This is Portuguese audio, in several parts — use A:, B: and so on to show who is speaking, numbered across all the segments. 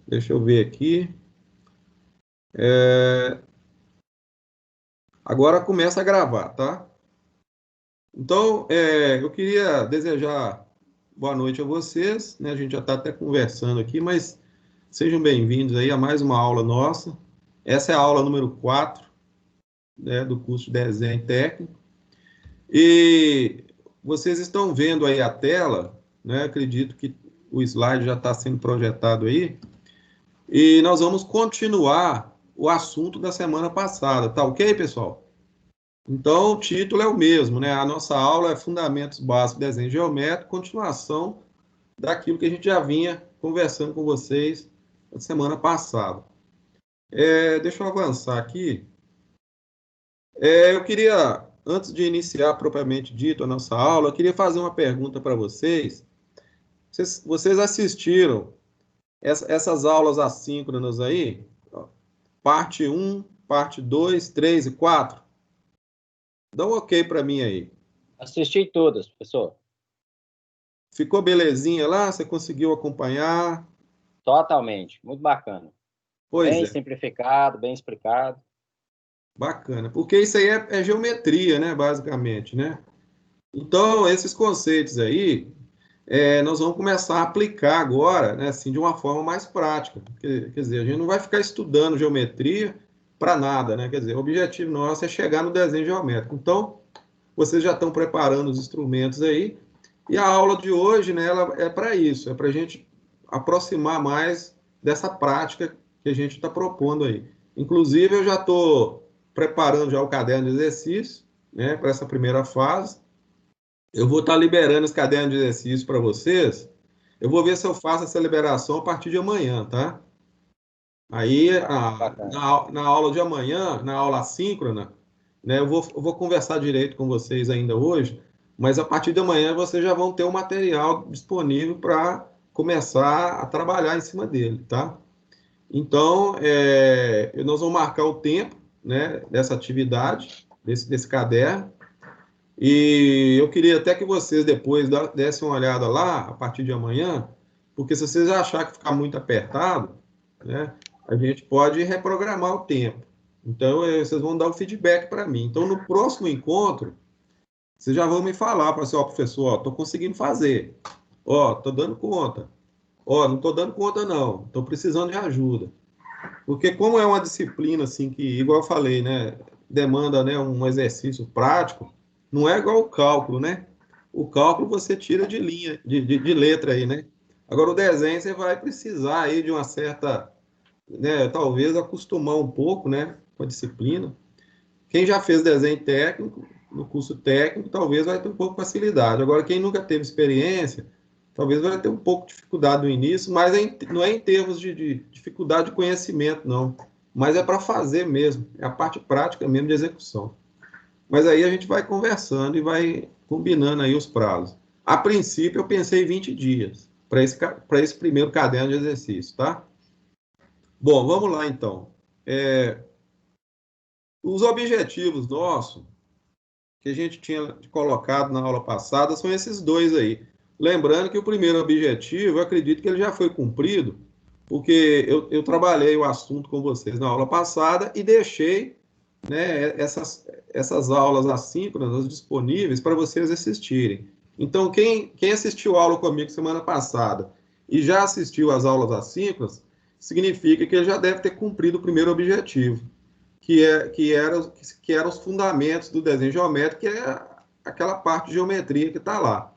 A: Deixa eu ver aqui. Agora começa a gravar, tá? Então, eu queria desejar boa noite a vocês, né? A gente já está até conversando aqui, mas sejam bem-vindos aí a mais uma aula nossa. Essa é a aula número 4, né, do curso de Desenho Técnico. E vocês estão vendo aí a tela, né? Acredito que o slide já está sendo projetado aí. E nós vamos continuar o assunto da semana passada, tá ok, pessoal? Então, o título é o mesmo, né? A nossa aula é Fundamentos Básicos de Desenho Geométrico, continuação daquilo que a gente já vinha conversando com vocês na semana passada. Deixa eu avançar aqui. Eu queria, antes de iniciar propriamente dito a nossa aula, eu queria fazer uma pergunta para vocês. Vocês assistiram essas aulas assíncronas aí? Parte 1, parte 2, 3 e 4? Dá um ok para mim aí.
B: Assisti todas, professor.
A: Ficou belezinha lá? Você conseguiu acompanhar?
B: Totalmente. Muito bacana.
A: Pois
B: Bem
A: é,
B: simplificado, bem explicado.
A: bacana. Porque isso aí é geometria, né? Basicamente, né? Então, esses conceitos aí, nós vamos começar a aplicar agora, né? Assim, de uma forma mais prática. Quer dizer, a gente não vai ficar estudando geometria para nada, né? Quer dizer, o objetivo nosso é chegar no desenho geométrico. Então, vocês já estão preparando os instrumentos aí. E a aula de hoje, né, ela é para isso, é para a gente aproximar mais dessa prática que a gente está propondo aí. Inclusive, eu já estou preparando já o caderno de exercício, né, para essa primeira fase. Eu vou estar liberando esse caderno de exercício para vocês. Eu vou ver se eu faço essa liberação a partir de amanhã, tá? Aí,
B: Bacana.
A: na aula de amanhã, na aula assíncrona, né, eu vou conversar direito com vocês ainda hoje, mas a partir de amanhã vocês já vão ter o material disponível para começar a trabalhar em cima dele, tá? Então, nós vamos marcar o tempo, né, dessa atividade, desse caderno, e eu queria até que vocês depois dessem uma olhada lá, a partir de amanhã, porque se vocês acharem que ficar muito apertado, né, a gente pode reprogramar o tempo. Então, vocês vão dar o feedback para mim. Então, no próximo encontro, vocês já vão me falar para assim, ó, professor, ó, estou conseguindo fazer. Ó, estou dando conta. Ó, não estou dando conta, não. Estou precisando de ajuda. Porque como é uma disciplina, assim, que, igual eu falei, né, demanda, né, um exercício prático, não é igual o cálculo, né? O cálculo você tira de linha, de letra aí, né? Agora, o desenho você vai precisar aí de uma certa, né, talvez acostumar um pouco, né, com a disciplina. Quem já fez desenho técnico, no curso técnico, talvez vai ter um pouco de facilidade. Agora, quem nunca teve experiência, talvez vai ter um pouco de dificuldade no início, mas não é em termos de dificuldade de conhecimento, não. Mas é para fazer mesmo, é a parte prática mesmo de execução. Mas aí a gente vai conversando e vai combinando aí os prazos. A princípio, eu pensei em 20 dias para esse primeiro caderno de exercício, tá? Bom, vamos lá então. Os objetivos nossos que a gente tinha colocado na aula passada são esses dois aí. Lembrando que o primeiro objetivo, eu acredito que ele já foi cumprido, porque eu trabalhei o assunto com vocês na aula passada e deixei, né, essas aulas assíncronas disponíveis para vocês assistirem. Então, quem assistiu a aula comigo semana passada e já assistiu às aulas assíncronas, significa que ele já deve ter cumprido o primeiro objetivo, que eram os fundamentos do desenho geométrico, que é aquela parte de geometria que está lá.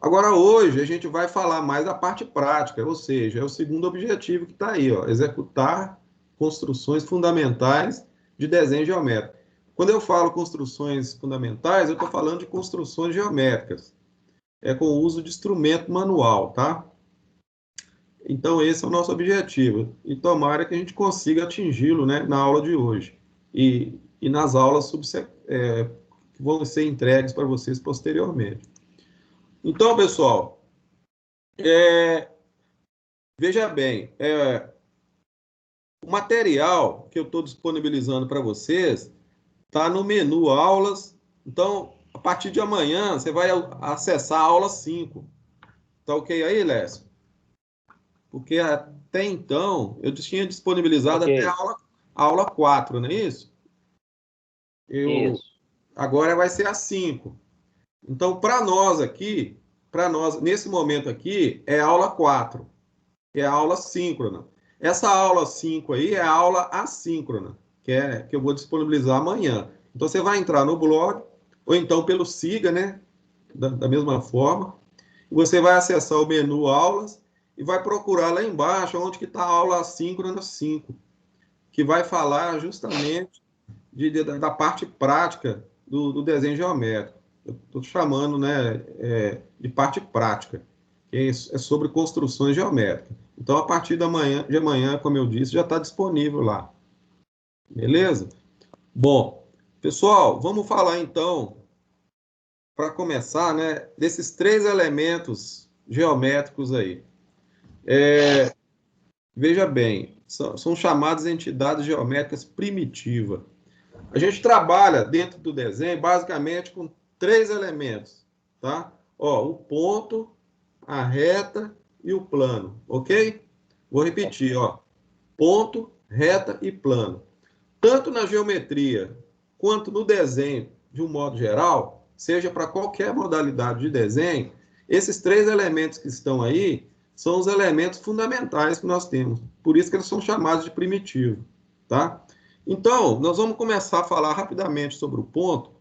A: Agora, hoje, a gente vai falar mais da parte prática, ou seja, é o segundo objetivo que está aí, ó, executar construções fundamentais de desenho geométrico. Quando eu falo construções fundamentais, eu estou falando de construções geométricas, com o uso de instrumento manual, tá? Então, esse é o nosso objetivo. E tomara que a gente consiga atingi-lo, né, na aula de hoje. E nas aulas que vão ser entregues para vocês posteriormente. Então, pessoal, veja bem, o material que eu estou disponibilizando para vocês está no menu aulas. Então, a partir de amanhã, você vai acessar a aula 5. Tá ok aí, Lécio? porque até então eu tinha disponibilizado até
B: Ok,
A: a aula 4, não é isso?
B: isso.
A: Agora vai ser a 5. Então, para nós aqui, para nós, nesse momento aqui, é a aula 4, que é a aula síncrona. Essa aula 5 aí é a aula assíncrona, que eu vou disponibilizar amanhã. Então, você vai entrar no blog, ou então pelo Siga, né? Da mesma forma. Você vai acessar o menu aulas e vai procurar lá embaixo onde que está a aula assíncrona 5, que vai falar justamente da parte prática do desenho geométrico. Eu estou chamando, né, de parte prática, que é sobre construções geométricas. Então, a partir de amanhã, como eu disse, já está disponível lá. Beleza? Bom, pessoal, vamos falar então, para começar, né, desses 3 elementos geométricos aí. Veja bem, são chamadas entidades geométricas primitivas. A gente trabalha dentro do desenho basicamente com 3 elementos, tá? Ó, o ponto, a reta e o plano, ok? Vou repetir, ó. Ponto, reta e plano. Tanto na geometria quanto no desenho, de um modo geral, seja para qualquer modalidade de desenho, esses 3 elementos que estão aí são os elementos fundamentais que nós temos. Por isso que eles são chamados de primitivos, tá? Então, nós vamos começar a falar rapidamente sobre o ponto.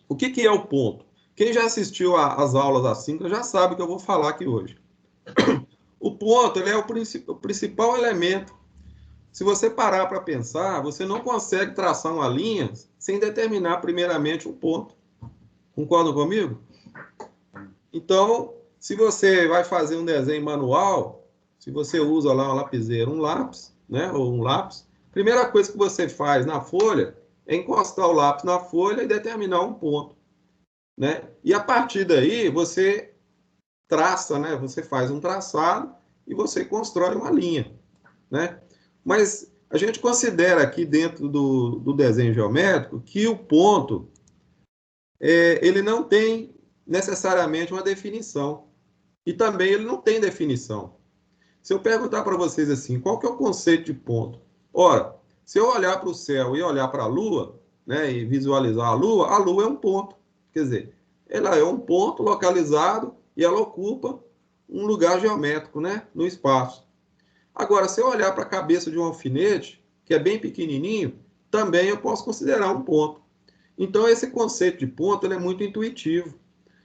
A: O que é o ponto? Quem já assistiu às aulas assim já sabe o que eu vou falar aqui hoje. O ponto ele é o principal elemento. Se você parar para pensar, você não consegue traçar uma linha sem determinar primeiramente um ponto. Concordam comigo? Então, se você vai fazer um desenho manual, se você usa lá uma lapiseira, um lápis, né, ou um lápis, a primeira coisa que você faz na folha é encostar o lápis na folha e determinar um ponto, né? E a partir daí você traça, né? Você faz um traçado e você constrói uma linha, né? Mas a gente considera aqui dentro do desenho geométrico que o ponto ele não tem necessariamente uma definição. E também ele não tem definição. Se eu perguntar para vocês assim, qual que é o conceito de ponto? Ora, se eu olhar para o céu e olhar para a Lua, né, e visualizar a Lua é um ponto. Quer dizer, ela é um ponto localizado e ela ocupa um lugar geométrico, né, no espaço. Agora, se eu olhar para a cabeça de um alfinete, que é bem pequenininho, também eu posso considerar um ponto. Então, esse conceito de ponto ele é muito intuitivo.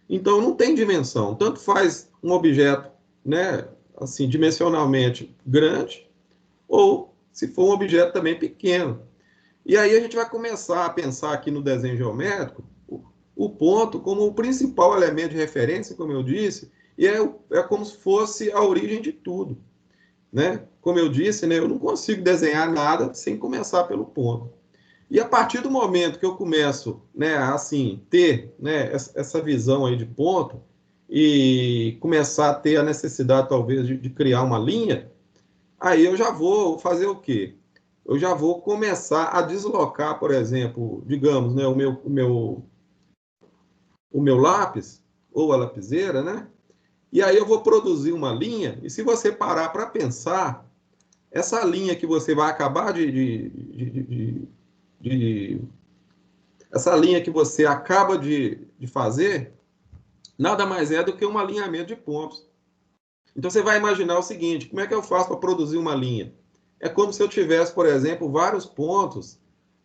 A: Então, não tem dimensão. Tanto faz um objeto, né, assim, dimensionalmente grande, ou se for um objeto também pequeno. E aí a gente vai começar a pensar aqui no desenho geométrico o ponto como o principal elemento de referência, como eu disse, e é como se fosse a origem de tudo, né? Como eu disse, né, eu não consigo desenhar nada sem começar pelo ponto. E a partir do momento que eu começo, né, assim, ter, né, essa visão aí de ponto e começar a ter a necessidade, talvez, de criar uma linha, aí eu já vou fazer o quê? Eu já vou começar a deslocar, por exemplo, digamos, né, o meu lápis ou a lapiseira, né? E aí eu vou produzir uma linha, e se você parar para pensar, essa linha que você vai acabar de essa linha que você acaba de fazer, nada mais é do que um alinhamento de pontos. Então você vai imaginar o seguinte: como é que eu faço para produzir uma linha? É como se eu tivesse, por exemplo, vários pontos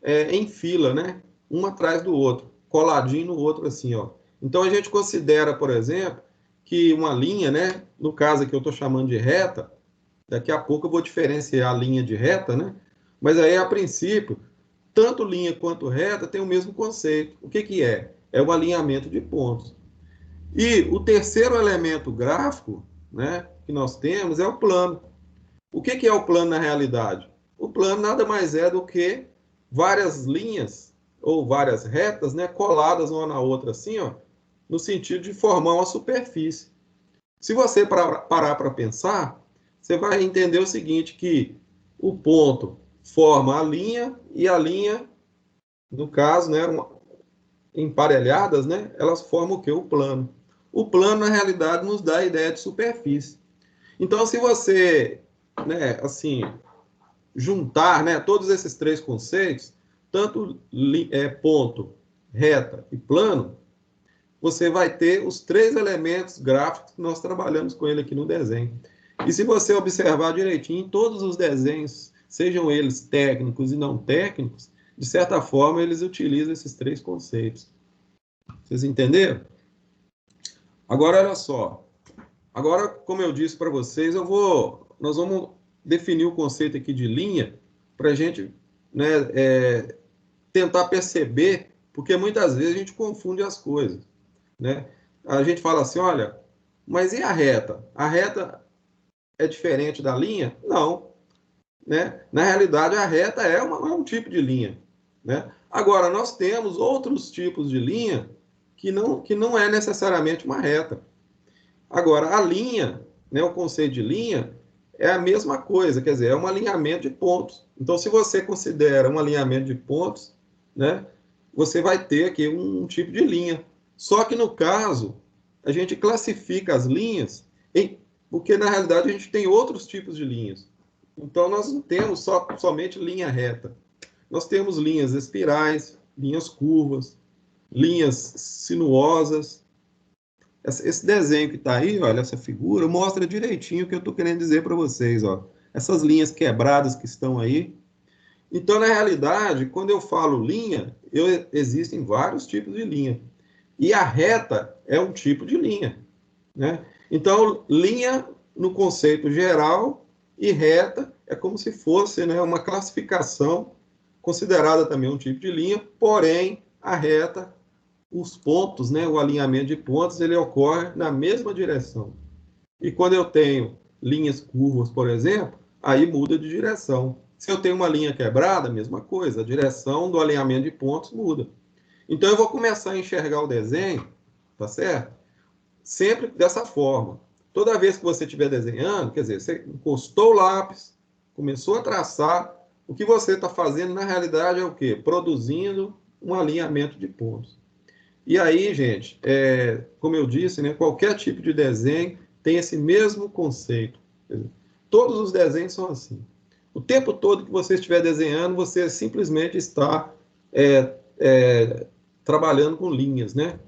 A: em fila, né? Um atrás do outro, coladinho no outro, assim, ó. Então a gente considera, por exemplo, que uma linha, né? No caso aqui eu estou chamando de reta, daqui a pouco eu vou diferenciar a linha de reta, né? Mas aí, a princípio, tanto linha quanto reta tem o mesmo conceito. O que, que é? É o alinhamento de pontos. E o terceiro elemento gráfico, né, que nós temos é o plano. O que, que é o plano na realidade? O plano nada mais é do que várias linhas ou várias retas, né, coladas uma na outra assim, ó, no sentido de formar uma superfície. Se você parar para pensar, você vai entender o seguinte, que o ponto forma a linha e a linha, no caso, né, emparelhadas, né, elas formam o que? O plano. O plano, na realidade, nos dá a ideia de superfície. Então, se você, né, assim, juntar, né, todos esses três conceitos, tanto ponto, reta e plano, você vai ter os três elementos gráficos que nós trabalhamos com ele aqui no desenho. E se você observar direitinho, todos os desenhos, sejam eles técnicos e não técnicos, de certa forma, eles utilizam esses três conceitos. Vocês entenderam? Agora, olha só. Agora, como eu disse para vocês, nós vamos definir o conceito aqui de linha para a gente, né, tentar perceber, porque muitas vezes a gente confunde as coisas, né? A gente fala assim, olha, mas e a reta? A reta é diferente da linha? Não, né? Na realidade, a reta é um tipo de linha, né? Agora, nós temos outros tipos de linha que não é necessariamente uma reta. Agora, a linha, né, o conceito de linha, é a mesma coisa, quer dizer, é um alinhamento de pontos. Então, se você considera um alinhamento de pontos, né, você vai ter aqui um tipo de linha. Só que, no caso, a gente classifica as linhas, porque, na realidade, a gente tem outros tipos de linhas. Então, nós não temos somente linha reta. Nós temos linhas espirais, linhas curvas, linhas sinuosas. Esse desenho que está aí, olha, essa figura, mostra direitinho o que eu estou querendo dizer para vocês. Ó. Essas linhas quebradas que estão aí. Então, na realidade, quando eu falo linha, existem vários tipos de linha. E a reta é um tipo de linha. Né? Então, linha, no conceito geral, e reta é como se fosse, né, uma classificação considerada também um tipo de linha, porém, a reta, os pontos, né, o alinhamento de pontos, ele ocorre na mesma direção. E quando eu tenho linhas curvas, por exemplo, aí muda de direção. Se eu tenho uma linha quebrada, mesma coisa, a direção do alinhamento de pontos muda. Então eu vou começar a enxergar o desenho, tá certo? Sempre dessa forma. Toda vez que você estiver desenhando, quer dizer, você encostou o lápis, começou a traçar, o que você está fazendo na realidade é o quê? Produzindo um alinhamento de pontos. E aí, gente, como eu disse, né, qualquer tipo de desenho tem esse mesmo conceito. Todos os desenhos são assim. O tempo todo que você estiver desenhando, você simplesmente está trabalhando com linhas, né?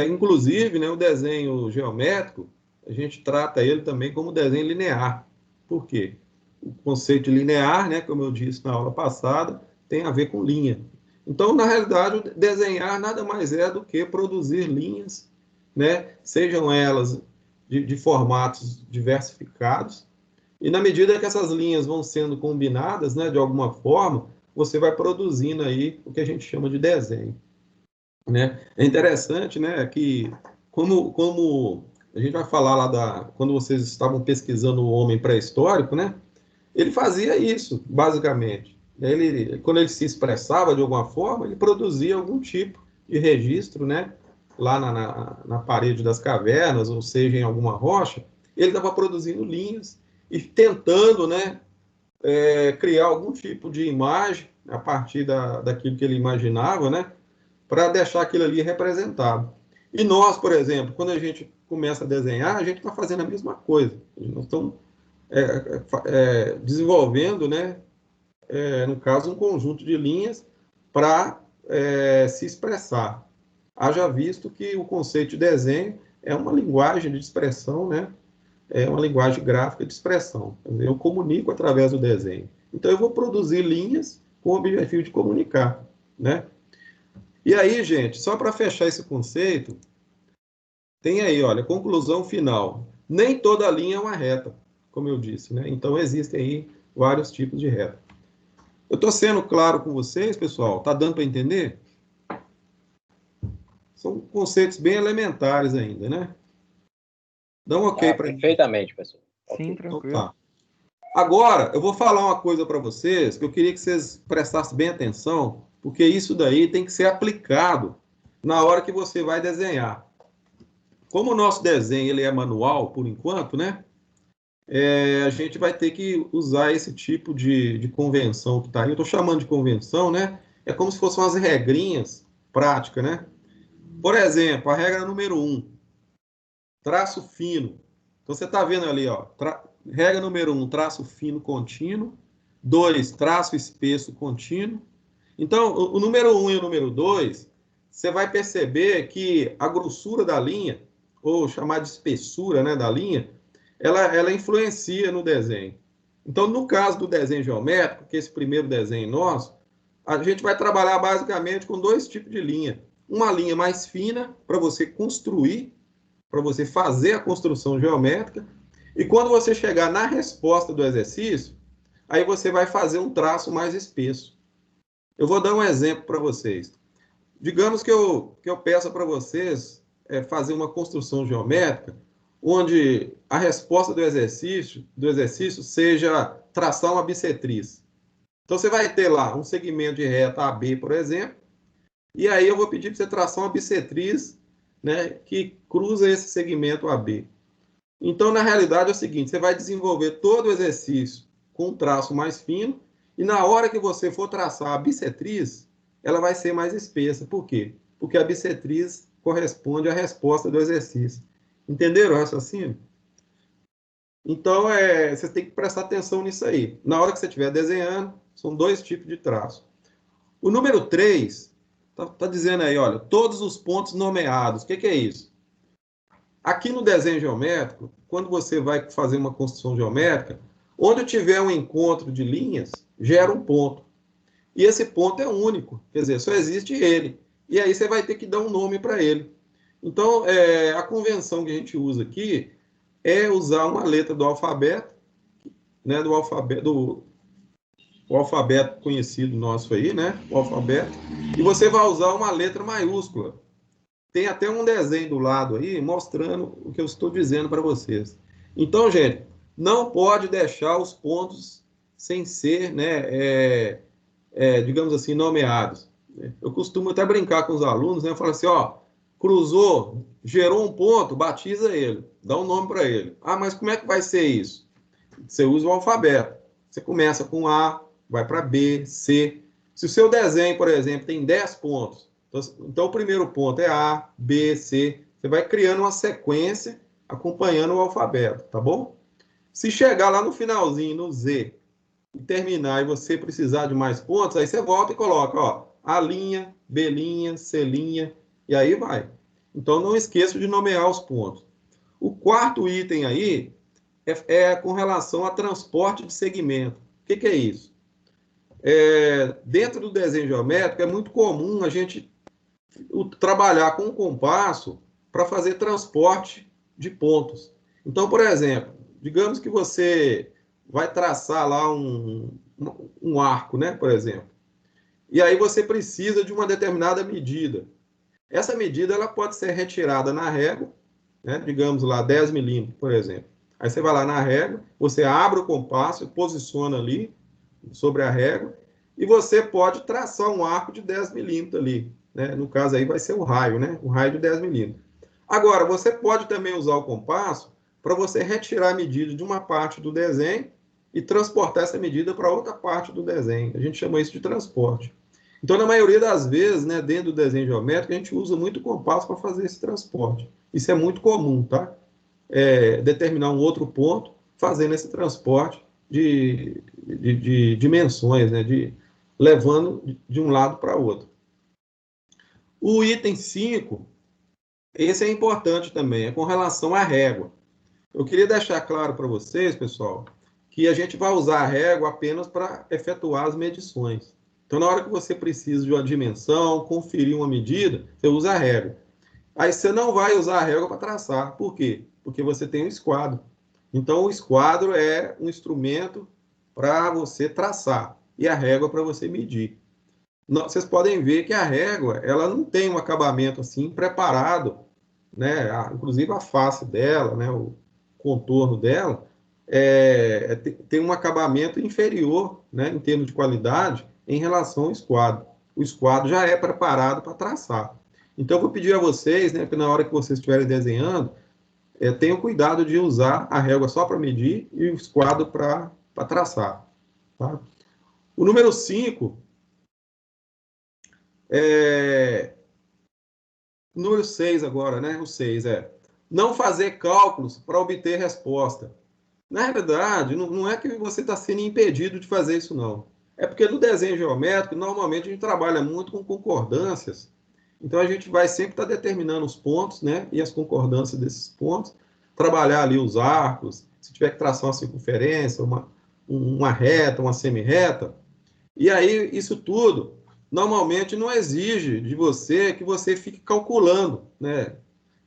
A: Inclusive, né, o desenho geométrico, a gente trata ele também como desenho linear. Por quê? O conceito de linear, né, como eu disse na aula passada, tem a ver com linha. Então, na realidade, desenhar nada mais é do que produzir linhas, né, sejam elas de formatos diversificados, e na medida que essas linhas vão sendo combinadas, né, de alguma forma, você vai produzindo aí o que a gente chama de desenho. Né? É interessante, né, que como a gente vai falar lá quando vocês estavam pesquisando o homem pré-histórico, né, ele fazia isso, basicamente. Quando ele se expressava de alguma forma, ele produzia algum tipo de registro, né, lá na parede das cavernas, ou seja, em alguma rocha, ele estava produzindo linhas e tentando, né, criar algum tipo de imagem a partir daquilo que ele imaginava, né, para deixar aquilo ali representado. E nós, por exemplo, quando a gente começa a desenhar, a gente está fazendo a mesma coisa. Nós estamos desenvolvendo, né, no caso, um conjunto de linhas para se expressar. Haja visto que o conceito de desenho é uma linguagem de expressão, né? É uma linguagem gráfica de expressão. Eu comunico através do desenho. Então, eu vou produzir linhas com o objetivo de comunicar, né? E aí, gente, só para fechar esse conceito, tem aí, olha, conclusão final. Nem toda linha é uma reta, como eu disse, né? Então, existem aí vários tipos de reta. Eu estou sendo claro com vocês, pessoal? Está dando para entender? São conceitos bem elementares ainda, né? Dá um ok para mim.
B: Perfeitamente, pessoal.
C: Sim,
B: Okay.
C: tranquilo.
A: Então, tá. Agora, eu vou falar uma coisa para vocês que eu queria que vocês prestassem bem atenção, porque isso daí tem que ser aplicado na hora que você vai desenhar. Como o nosso desenho ele é manual, por enquanto, né? A gente vai ter que usar esse tipo de convenção que está aí. Eu estou chamando de convenção, né? É como se fossem umas regrinhas práticas, né? Por exemplo, a regra número 1, traço fino. Então, você está vendo ali, ó, regra número 1, traço fino contínuo. 2, traço espesso contínuo. Então, o número 1 e o número 2, você vai perceber que a grossura da linha, ou chamar de espessura, né, da linha, ela influencia no desenho. Então, no caso do desenho geométrico, que é esse primeiro desenho nosso, a gente vai trabalhar basicamente com dois tipos de linha. Uma linha mais fina, para você construir, para você fazer a construção geométrica, e quando você chegar na resposta do exercício, aí você vai fazer um traço mais espesso. Eu vou dar um exemplo para vocês. Digamos que eu peça para vocês fazer uma construção geométrica onde a resposta do exercício seja traçar uma bissetriz. Então, você vai ter lá um segmento de reta AB, por exemplo, e aí eu vou pedir para você traçar uma bissetriz, né, que cruza esse segmento AB. Então, na realidade, é o seguinte, você vai desenvolver todo o exercício com um traço mais fino, e na hora que você for traçar a bissetriz, ela vai ser mais espessa. Por quê? Porque a bissetriz corresponde à resposta do exercício. Entenderam o raciocínio? Então, você tem que prestar atenção nisso aí. Na hora que você estiver desenhando, são dois tipos de traço. O número 3 está dizendo aí, olha, todos os pontos nomeados. O que é isso? Aqui no desenho geométrico, quando você vai fazer uma construção geométrica, onde tiver um encontro de linhas, gera um ponto. E esse ponto é único, quer dizer, só existe ele. E aí você vai ter que dar um nome para ele. Então, a convenção que a gente usa aqui é usar uma letra do alfabeto, né, o alfabeto conhecido nosso aí, né, o alfabeto, e você vai usar uma letra maiúscula. Tem até um desenho do lado aí mostrando o que eu estou dizendo para vocês. Então, gente, não pode deixar os pontos sem ser, né, digamos assim, nomeados. Eu costumo até brincar com os alunos, né? Eu falo assim, ó, cruzou, gerou um ponto, batiza ele, dá um nome para ele. Ah, mas como é que vai ser isso? Você usa o alfabeto. Você começa com A, vai para B, C. Se o seu desenho, por exemplo, tem 10 pontos, então o primeiro ponto é A, B, C. Você vai criando uma sequência acompanhando o alfabeto, tá bom? Se chegar lá no finalzinho, no Z, e terminar e você precisar de mais pontos, aí você volta e coloca, ó, A linha, B linha, C linha, e aí vai. Então não esqueça de nomear os pontos. O quarto item aí é com relação a transporte de segmento. O que é isso? Dentro do desenho geométrico, é muito comum a gente trabalhar com um compasso para fazer transporte de pontos. Então, por exemplo, digamos que você vai traçar lá um arco, né, por exemplo, e aí você precisa de uma determinada medida. Essa medida ela pode ser retirada na régua, né, digamos lá 10 milímetros, por exemplo. Aí você vai lá na régua, você abre o compasso, posiciona ali sobre a régua, e você pode traçar um arco de 10 milímetros ali. Né? No caso aí vai ser o raio, né? O raio de 10 milímetros. Agora, você pode também usar o compasso para você retirar a medida de uma parte do desenho e transportar essa medida para outra parte do desenho. A gente chama isso de transporte. Então, na maioria das vezes, né, dentro do desenho geométrico, a gente usa muito o compasso para fazer esse transporte. Isso é muito comum, tá? Determinar um outro ponto fazendo esse transporte de dimensões, né, levando de um lado para outro. O item 5, esse é importante também, é com relação à régua. Eu queria deixar claro para vocês, pessoal, que a gente vai usar a régua apenas para efetuar as medições. Então, na hora que você precisa de uma dimensão, conferir uma medida, você usa a régua. Aí você não vai usar a régua para traçar. Por quê? Porque você tem o esquadro. Então, o esquadro é um instrumento para você traçar e a régua para você medir. Vocês podem ver que a régua ela não tem um acabamento assim preparado, né? Inclusive a face dela, né? O contorno dela tem um acabamento inferior, né? Em termos de qualidade, em relação ao esquadro. O esquadro já é preparado para traçar. Então, eu vou pedir a vocês, né, que na hora que vocês estiverem desenhando, tenham cuidado de usar a régua só para medir e o esquadro para traçar. Tá? O número 5 número 6 agora, né? O 6 é. não fazer cálculos para obter resposta. Na realidade, não é que você está sendo impedido de fazer isso, não. É porque no desenho geométrico, normalmente a gente trabalha muito com concordâncias. Então, a gente vai sempre estar determinando os pontos, né? E as concordâncias desses pontos. Trabalhar ali os arcos, se tiver que traçar uma circunferência, uma reta, uma semi-reta. E aí, isso tudo, normalmente não exige de você que você fique calculando, né?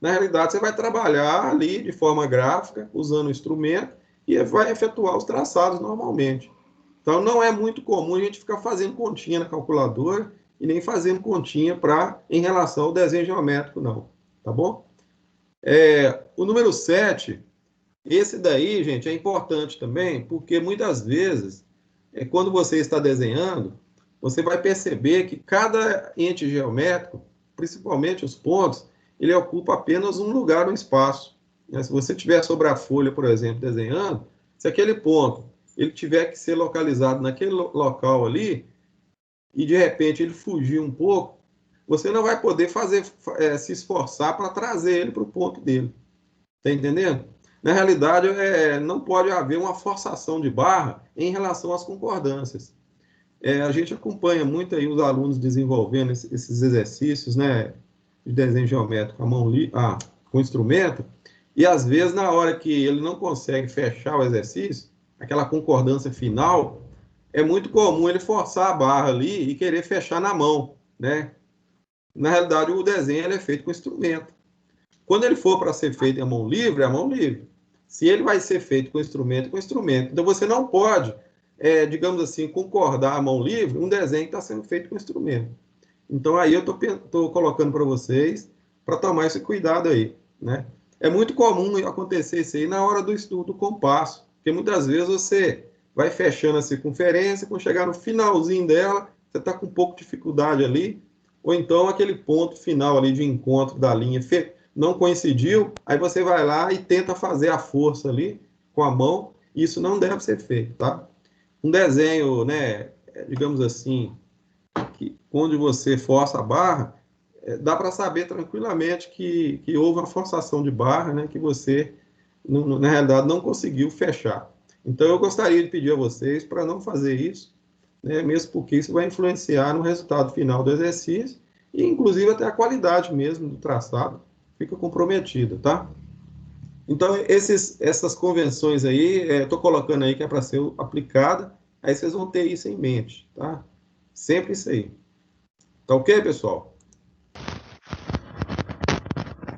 A: Na realidade, você vai trabalhar ali de forma gráfica, usando o instrumento, e vai efetuar os traçados normalmente. Então, não é muito comum a gente ficar fazendo continha na calculadora e nem fazendo continha em relação ao desenho geométrico, não. Tá bom? O número 7, esse daí, gente, é importante também, porque muitas vezes, quando você está desenhando, você vai perceber que cada ente geométrico, principalmente os pontos, ele ocupa apenas um lugar no espaço. Se você tiver sobre a folha, por exemplo, desenhando, se aquele ponto ele tiver que ser localizado naquele local ali, e de repente ele fugir um pouco, você não vai poder se esforçar para trazer ele para o ponto dele. Está entendendo? Na realidade, não pode haver uma forçação de barra em relação às concordâncias. A gente acompanha muito aí os alunos desenvolvendo esses exercícios, né, de desenho geométrico com instrumento, e às vezes na hora que ele não consegue fechar o exercício, aquela concordância final, é muito comum ele forçar a barra ali e querer fechar na mão, né? Na realidade, o desenho ele é feito com instrumento. Quando ele for para ser feito em mão livre, é a mão livre. Se ele vai ser feito com instrumento, com instrumento. Então, você não pode, digamos assim, concordar a mão livre um desenho que está sendo feito com instrumento. Então, aí eu estou colocando para vocês para tomar esse cuidado aí, né? É muito comum acontecer isso aí na hora do estudo do compasso, porque muitas vezes você vai fechando a circunferência, quando chegar no finalzinho dela, você está com um pouco de dificuldade ali, ou então aquele ponto final ali de encontro da linha não coincidiu, aí você vai lá e tenta fazer a força ali com a mão, isso não deve ser feito, tá? Um desenho, né, digamos assim, que onde você força a barra, dá para saber tranquilamente que houve uma forçação de barra, né, que você, na realidade, não conseguiu fechar. Então, eu gostaria de pedir a vocês para não fazer isso, né, mesmo porque isso vai influenciar no resultado final do exercício e, inclusive, até a qualidade mesmo do traçado fica comprometida, tá? Então, essas convenções aí, estou colocando aí que é para ser aplicada, aí vocês vão ter isso em mente, tá? Sempre isso aí. Tá ok, pessoal?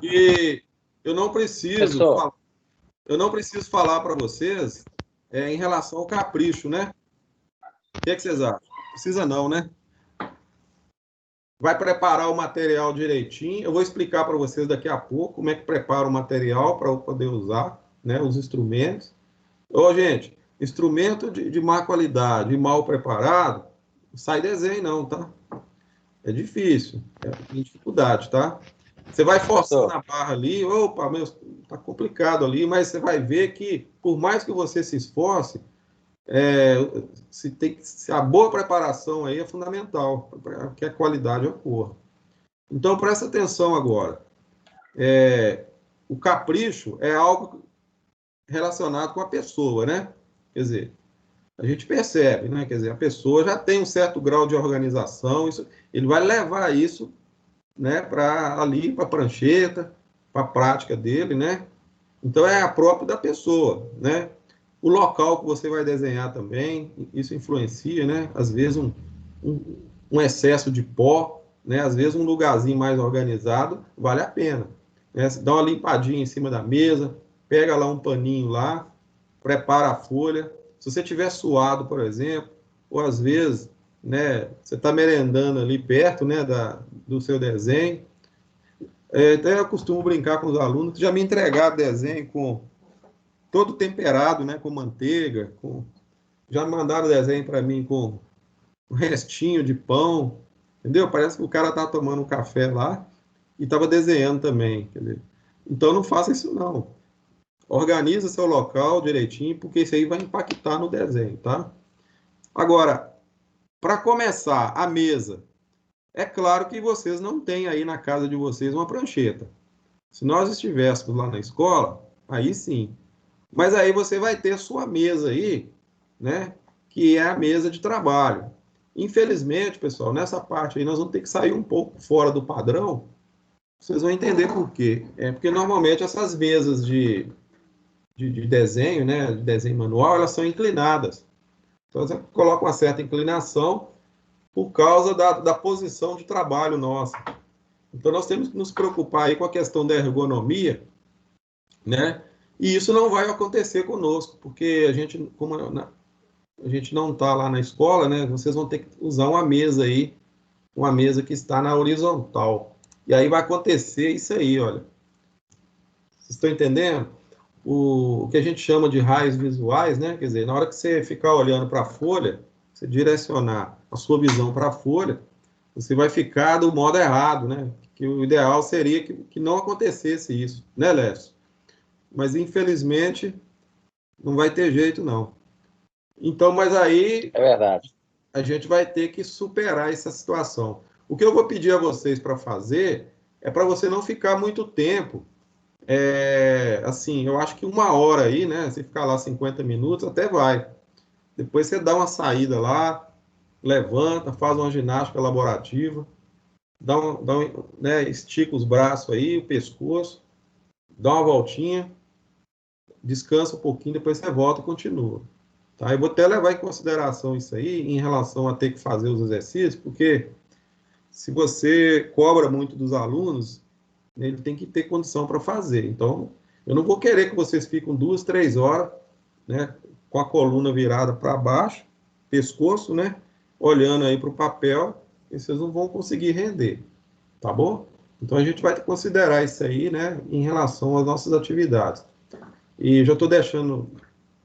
A: E eu não preciso
B: Professor,
A: falar, eu não preciso falar para vocês em relação ao capricho, né? O que vocês acham? Precisa não, né? Vai preparar o material direitinho. Eu vou explicar para vocês daqui a pouco como é que prepara o material para eu poder usar, né? Os instrumentos. Ô, gente, instrumento de má qualidade e mal preparado, não sai desenho não, tá? É difícil, tem dificuldade, tá? Você vai forçando
B: professor,
A: a barra ali, opa, meu, tá complicado ali, mas você vai ver que, por mais que você se esforce, é, se a boa preparação aí é fundamental, para que a qualidade ocorra. Então, presta atenção agora. O capricho é algo relacionado com a pessoa, né? Quer dizer, a gente percebe, né? Quer dizer, a pessoa já tem um certo grau de organização, ele vai levar isso, né, para ali, para a prancheta, para a prática dele, né? Então é a própria da pessoa, né? O local que você vai desenhar também, isso influencia, né? Às vezes um excesso de pó, né? Às vezes um lugarzinho mais organizado vale a pena, né? Dá uma limpadinha em cima da mesa, pega lá um paninho lá, prepara a folha. Se você tiver suado, por exemplo, ou às vezes, né, você está merendando ali perto, né, do seu desenho. Até eu costumo brincar com os alunos que já me entregaram desenho com todo temperado, né, com manteiga, já mandaram desenho para mim com um restinho de pão, entendeu? Parece que o cara tá tomando um café lá e estava desenhando também, quer dizer. Então não faça isso não. Organiza seu local direitinho, porque isso aí vai impactar no desenho, tá? Agora, para começar, a mesa. É claro que vocês não têm aí na casa de vocês uma prancheta. Se nós estivéssemos lá na escola, aí sim. Mas aí você vai ter a sua mesa aí, né? Que é a mesa de trabalho. Infelizmente, pessoal, nessa parte aí nós vamos ter que sair um pouco fora do padrão. Vocês vão entender por quê. É porque normalmente essas mesas de desenho, né? De desenho manual, elas são inclinadas. Então você coloca uma certa inclinação por causa da posição de trabalho nossa. Então nós temos que nos preocupar aí com a questão da ergonomia, né? E isso não vai acontecer conosco, porque a gente, como a gente não está lá na escola, né? Vocês vão ter que usar uma mesa aí, uma mesa que está na horizontal. E aí vai acontecer isso aí, olha. Vocês estão entendendo? O que a gente chama de raios visuais, né? Quer dizer, na hora que você ficar olhando para a folha, você direcionar a sua visão para a folha, você vai ficar do modo errado, né? Que o ideal seria que não acontecesse isso, né, Lécio? Mas infelizmente não vai ter jeito, não. Então, mas aí
B: É verdade.
A: a gente vai ter que superar essa situação. O que eu vou pedir a vocês para fazer é para você não ficar muito tempo. Assim, eu acho que 1 hora aí, né? Se ficar lá 50 minutos, até vai. Depois você dá uma saída lá, levanta, faz uma ginástica laborativa, né, estica os braços aí, o pescoço, dá uma voltinha, descansa um pouquinho, depois você volta e continua. Tá? Eu vou até levar em consideração isso aí em relação a ter que fazer os exercícios, porque se você cobra muito dos alunos, ele tem que ter condição para fazer. Então, eu não vou querer que vocês fiquem 2, 3 horas, né, com a coluna virada para baixo, pescoço, né, olhando aí para o papel, e vocês não vão conseguir render, tá bom? Então, a gente vai considerar isso aí, né, em relação às nossas atividades. E já estou deixando,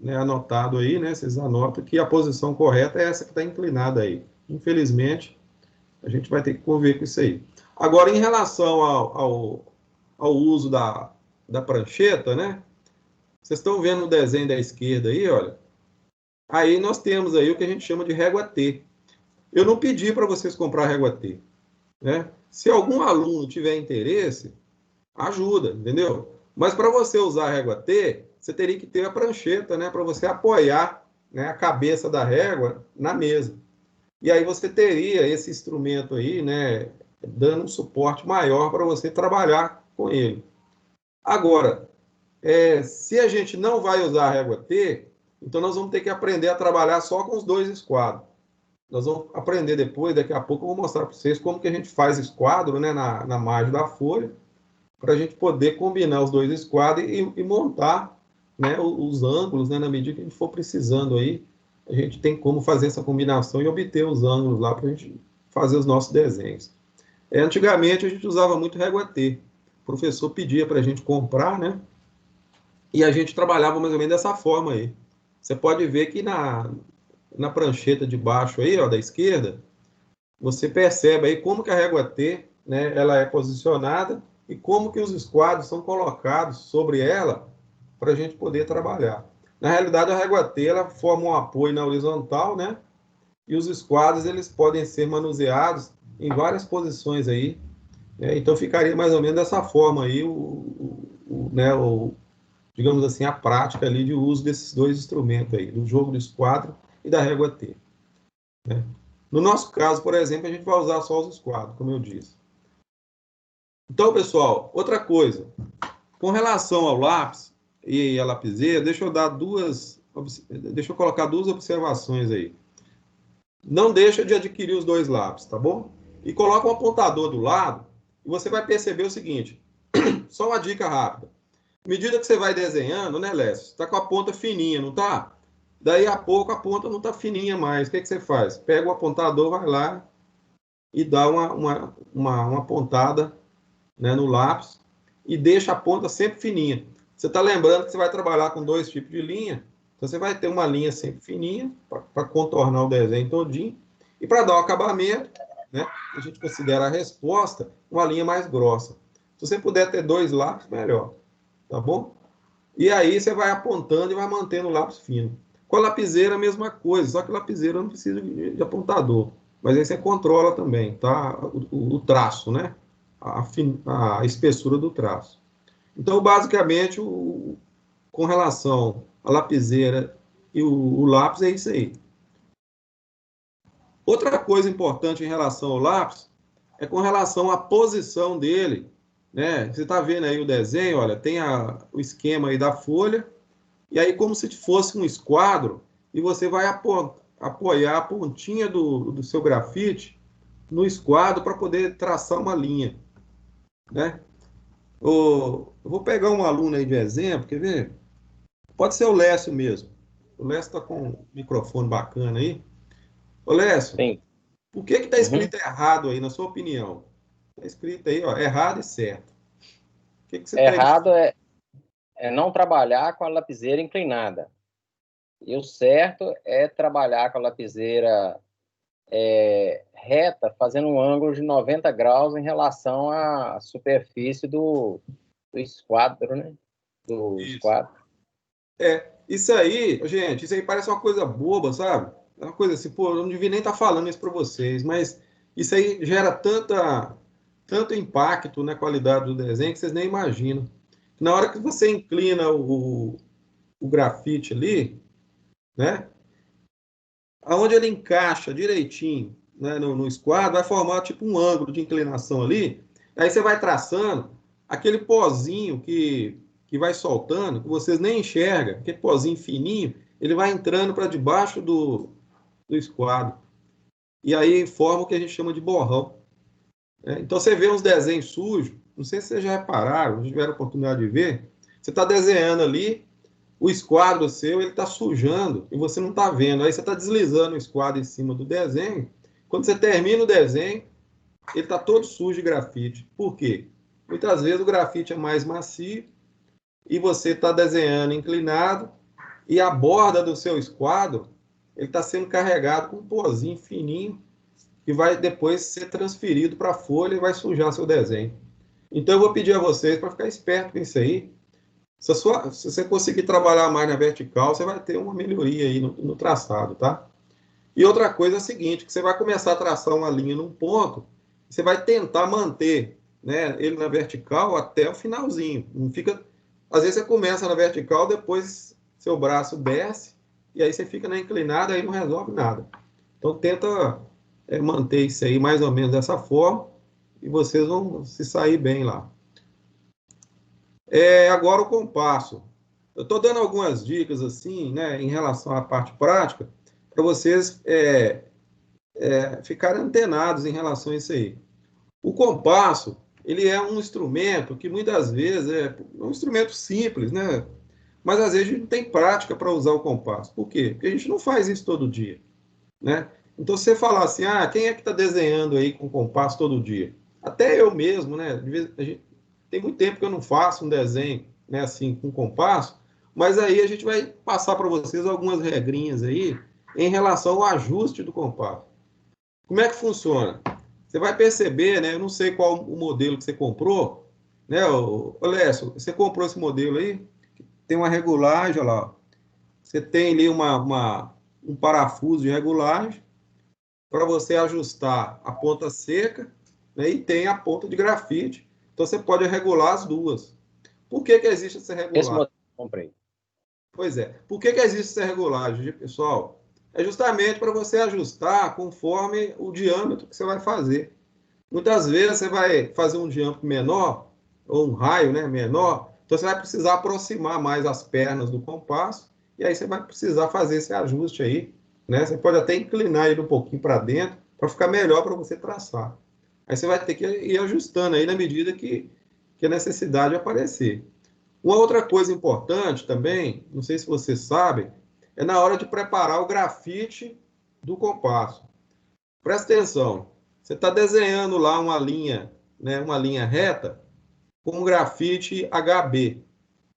A: né, anotado aí, né, vocês anotam que a posição correta é essa que está inclinada aí. Infelizmente, a gente vai ter que conviver com isso aí. Agora, em relação ao uso da prancheta, né? Vocês estão vendo o desenho da esquerda aí, olha. Aí nós temos aí o que a gente chama de régua T. Eu não pedi para vocês comprar régua T, né? Se algum aluno tiver interesse, ajuda, entendeu? Mas para você usar a régua T, você teria que ter a prancheta, né? Para você apoiar, né, a cabeça da régua na mesa. E aí você teria esse instrumento aí, né, dando um suporte maior para você trabalhar com ele. Agora, se a gente não vai usar a régua T, então nós vamos ter que aprender a trabalhar só com os 2 esquadros. Nós vamos aprender depois, daqui a pouco eu vou mostrar para vocês como que a gente faz esquadro, né, na margem da folha, para a gente poder combinar os 2 esquadros e montar, né, os ângulos, né, na medida que a gente for precisando aí, a gente tem como fazer essa combinação e obter os ângulos lá para a gente fazer os nossos desenhos. Antigamente a gente usava muito régua T. O professor pedia para a gente comprar, né? E a gente trabalhava mais ou menos dessa forma aí. Você pode ver que na prancheta de baixo aí, ó, da esquerda, você percebe aí como que a régua T, né, ela é posicionada e como que os esquadros são colocados sobre ela para a gente poder trabalhar. Na realidade, a régua T, ela forma um apoio na horizontal, né? E os esquadros, eles podem ser manuseados em várias posições aí, né? Então, ficaria mais ou menos dessa forma aí, né, digamos assim, a prática ali de uso desses 2 instrumentos aí, do jogo do esquadro e da régua T, né? No nosso caso, por exemplo, a gente vai usar só os esquadros, como eu disse. Então, pessoal, outra coisa, com relação ao lápis e a lapiseira, deixa eu colocar 2 observações aí. Não deixa de adquirir os 2 lápis, tá bom? E coloca um apontador do lado e você vai perceber o seguinte, só uma dica rápida. À medida que você vai desenhando, né, Lécio? Você está com a ponta fininha, não tá? Daí a pouco a ponta não tá fininha mais. O que você faz? Pega o apontador, vai lá e dá uma pontada, né, no lápis e deixa a ponta sempre fininha. Você está lembrando que você vai trabalhar com 2 tipos de linha, então você vai ter uma linha sempre fininha para contornar o desenho todinho e para dar o acabamento, né, a gente considera a resposta uma linha mais grossa. Se você puder ter 2 lápis, melhor, tá bom? E aí você vai apontando e vai mantendo o lápis fino. Com a lapiseira a mesma coisa, só que a lapiseira não precisa de apontador, mas aí você controla também, tá? O traço, né? A espessura do traço. Então, basicamente, com relação à lapiseira e o lápis, é isso aí. Outra coisa importante em relação ao lápis é com relação à posição dele, né? Você está vendo aí o desenho, olha, tem o esquema aí da folha, e aí como se fosse um esquadro, e você vai apoiar a pontinha do seu grafite no esquadro para poder traçar uma linha, né? Eu vou pegar um aluno aí de exemplo, quer ver? Pode ser o Lécio mesmo. O Lécio está com um microfone bacana aí. Ô, Lécio,
B: Sim.
A: por que está
B: Uhum.
A: escrito errado aí, na sua opinião? Está escrito aí, ó, errado e certo. O que você tem?
B: Errado é não trabalhar com a lapiseira inclinada. E o certo é trabalhar com a lapiseira reta, fazendo um ângulo de 90 graus em relação à superfície do esquadro, né? Do
A: Isso.
B: esquadro.
A: Isso aí, gente, isso aí parece uma coisa boba, sabe? É uma coisa assim, pô, eu não devia nem estar falando isso para vocês, mas isso aí gera tanto impacto na qualidade do desenho que vocês nem imaginam. Na hora que você inclina o grafite ali, né? Aonde ele encaixa direitinho, né, no esquadro, vai formar tipo um ângulo de inclinação ali. Aí você vai traçando aquele pozinho que vai soltando, que vocês nem enxergam, aquele pozinho fininho, ele vai entrando para debaixo do esquadro. E aí forma o que a gente chama de borrão. Né? Então você vê uns desenhos sujos, não sei se vocês já repararam, já tiveram a oportunidade de ver. Você está desenhando ali, o esquadro seu ele está sujando e você não está vendo. Aí você está deslizando o esquadro em cima do desenho. Quando você termina o desenho, ele está todo sujo de grafite. Por quê? Muitas vezes o grafite é mais macio e você está desenhando inclinado e a borda do seu esquadro ele está sendo carregado com um pozinho fininho que vai depois ser transferido para a folha e vai sujar seu desenho. Então eu vou pedir a vocês para ficar esperto com isso aí. Se você conseguir trabalhar mais na vertical, você vai ter uma melhoria aí no traçado, tá? E outra coisa é a seguinte, que você vai começar a traçar uma linha num ponto, você vai tentar manter, né, ele na vertical até o finalzinho. Não fica, às vezes você começa na vertical, depois seu braço desce e aí você fica na inclinada, aí não resolve nada. Então tenta manter isso aí mais ou menos dessa forma e vocês vão se sair bem lá. Agora o compasso. Eu estou dando algumas dicas assim, né, em relação à parte prática, para vocês ficarem antenados em relação a isso aí. O compasso, ele é um instrumento que muitas vezes é um instrumento simples, né? Mas às vezes a gente não tem prática para usar o compasso. Por quê? Porque a gente não faz isso todo dia, né? Então, se você falar assim, quem é que está desenhando aí com compasso todo dia? Até eu mesmo, né? Tem muito tempo que eu não faço um desenho, né, assim, com compasso, mas aí a gente vai passar para vocês algumas regrinhas aí em relação ao ajuste do compasso. Como é que funciona? Você vai perceber, né? Eu não sei qual o modelo que você comprou, né, Lécio? Você comprou esse modelo aí? Tem uma regulagem, olha lá. Você tem ali um parafuso de regulagem para você ajustar a ponta seca, né, e tem a ponta de grafite. Então você pode regular as duas. Por que existe essa
B: Esse
A: regulagem?
B: modelo eu comprei.
A: Pois é. Por que existe essa regulagem, pessoal? É justamente para você ajustar conforme o diâmetro que você vai fazer. Muitas vezes você vai fazer um diâmetro menor, ou um raio, né, menor, então você vai precisar aproximar mais as pernas do compasso, e aí você vai precisar fazer esse ajuste aí, né? Você pode até inclinar ele um pouquinho para dentro, para ficar melhor para você traçar. Aí você vai ter que ir ajustando aí na medida que a necessidade aparecer. Uma outra coisa importante também, não sei se vocês sabem, é na hora de preparar o grafite do compasso. Presta atenção, você está desenhando lá uma linha, né, uma linha reta com um grafite HB.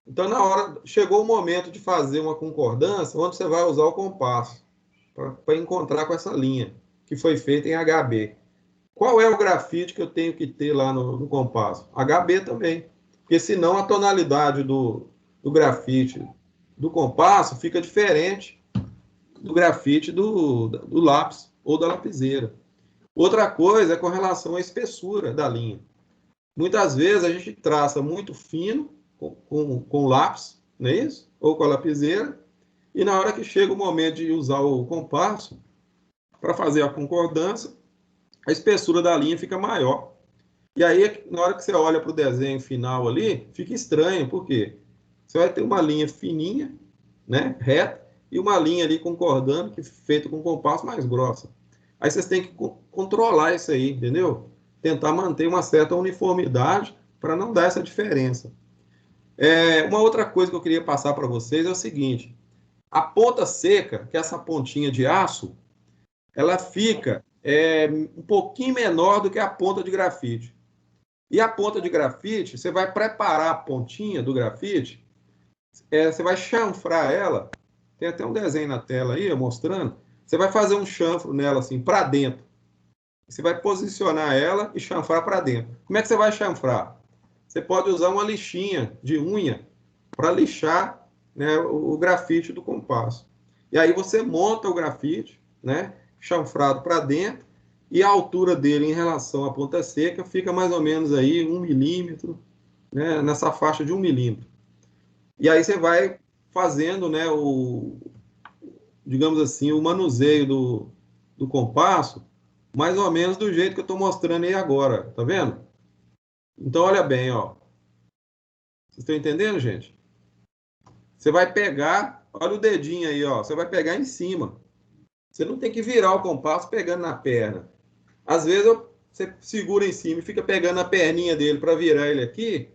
A: Então, na hora, chegou o momento de fazer uma concordância, onde você vai usar o compasso para encontrar com essa linha que foi feita em HB. Qual é o grafite que eu tenho que ter lá no compasso? HB também. Porque senão a tonalidade do grafite do compasso fica diferente do grafite do lápis ou da lapiseira. Outra coisa é com relação à espessura da linha. Muitas vezes a gente traça muito fino com lápis, não é isso? Ou com a lapiseira. E na hora que chega o momento de usar o compasso, para fazer a concordância, a espessura da linha fica maior. E aí, na hora que você olha para o desenho final ali, fica estranho, por quê? Você vai ter uma linha fininha, né, reta, e uma linha ali concordando, que feita com compasso mais grossa. Aí vocês têm que controlar isso aí, entendeu? Tentar manter uma certa uniformidade para não dar essa diferença. Uma outra coisa que eu queria passar para vocês é o seguinte: a ponta seca, que é essa pontinha de aço, ela fica um pouquinho menor do que a ponta de grafite. E a ponta de grafite, você vai preparar a pontinha do grafite, você vai chanfrar ela, tem até um desenho na tela aí mostrando, você vai fazer um chanfro nela assim, para dentro. Você vai posicionar ela e chanfrar para dentro. Como é que você vai chanfrar? Você pode usar uma lixinha de unha para lixar, né, o grafite do compasso. E aí você monta o grafite, né, chanfrado para dentro, e a altura dele em relação à ponta seca fica mais ou menos aí 1 milímetro, né, nessa faixa de 1 milímetro. E aí você vai fazendo, né, digamos assim, o manuseio do compasso, mais ou menos do jeito que eu estou mostrando aí agora, tá vendo? Então, olha bem, ó. Vocês estão entendendo, gente? Você vai pegar, olha o dedinho aí, ó. Você vai pegar em cima. Você não tem que virar o compasso pegando na perna. Às vezes você segura em cima e fica pegando a perninha dele para virar ele aqui.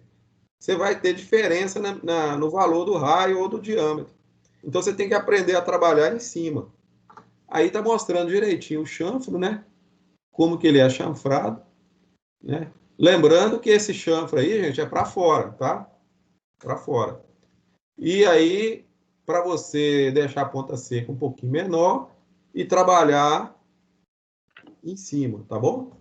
A: Você vai ter diferença no valor do raio ou do diâmetro. Então você tem que aprender a trabalhar em cima. Aí tá mostrando direitinho o chanfro, né? Como que ele é chanfrado, né? Lembrando que esse chanfro aí, gente, é para fora, tá? Para fora. E aí, para você deixar a ponta seca um pouquinho menor e trabalhar em cima, tá bom?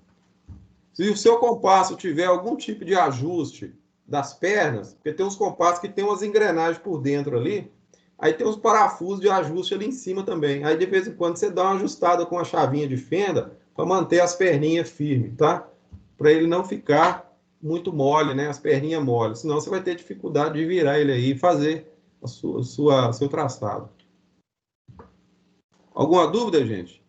A: Se o seu compasso tiver algum tipo de ajuste das pernas, porque tem uns compassos que tem umas engrenagens por dentro ali, aí tem uns parafusos de ajuste ali em cima também. Aí de vez em quando você dá uma ajustada com a chavinha de fenda para manter as perninhas firmes, tá? Para ele não ficar muito mole, né? As perninhas mole, senão você vai ter dificuldade de virar ele aí e fazer seu traçado. Alguma dúvida, gente?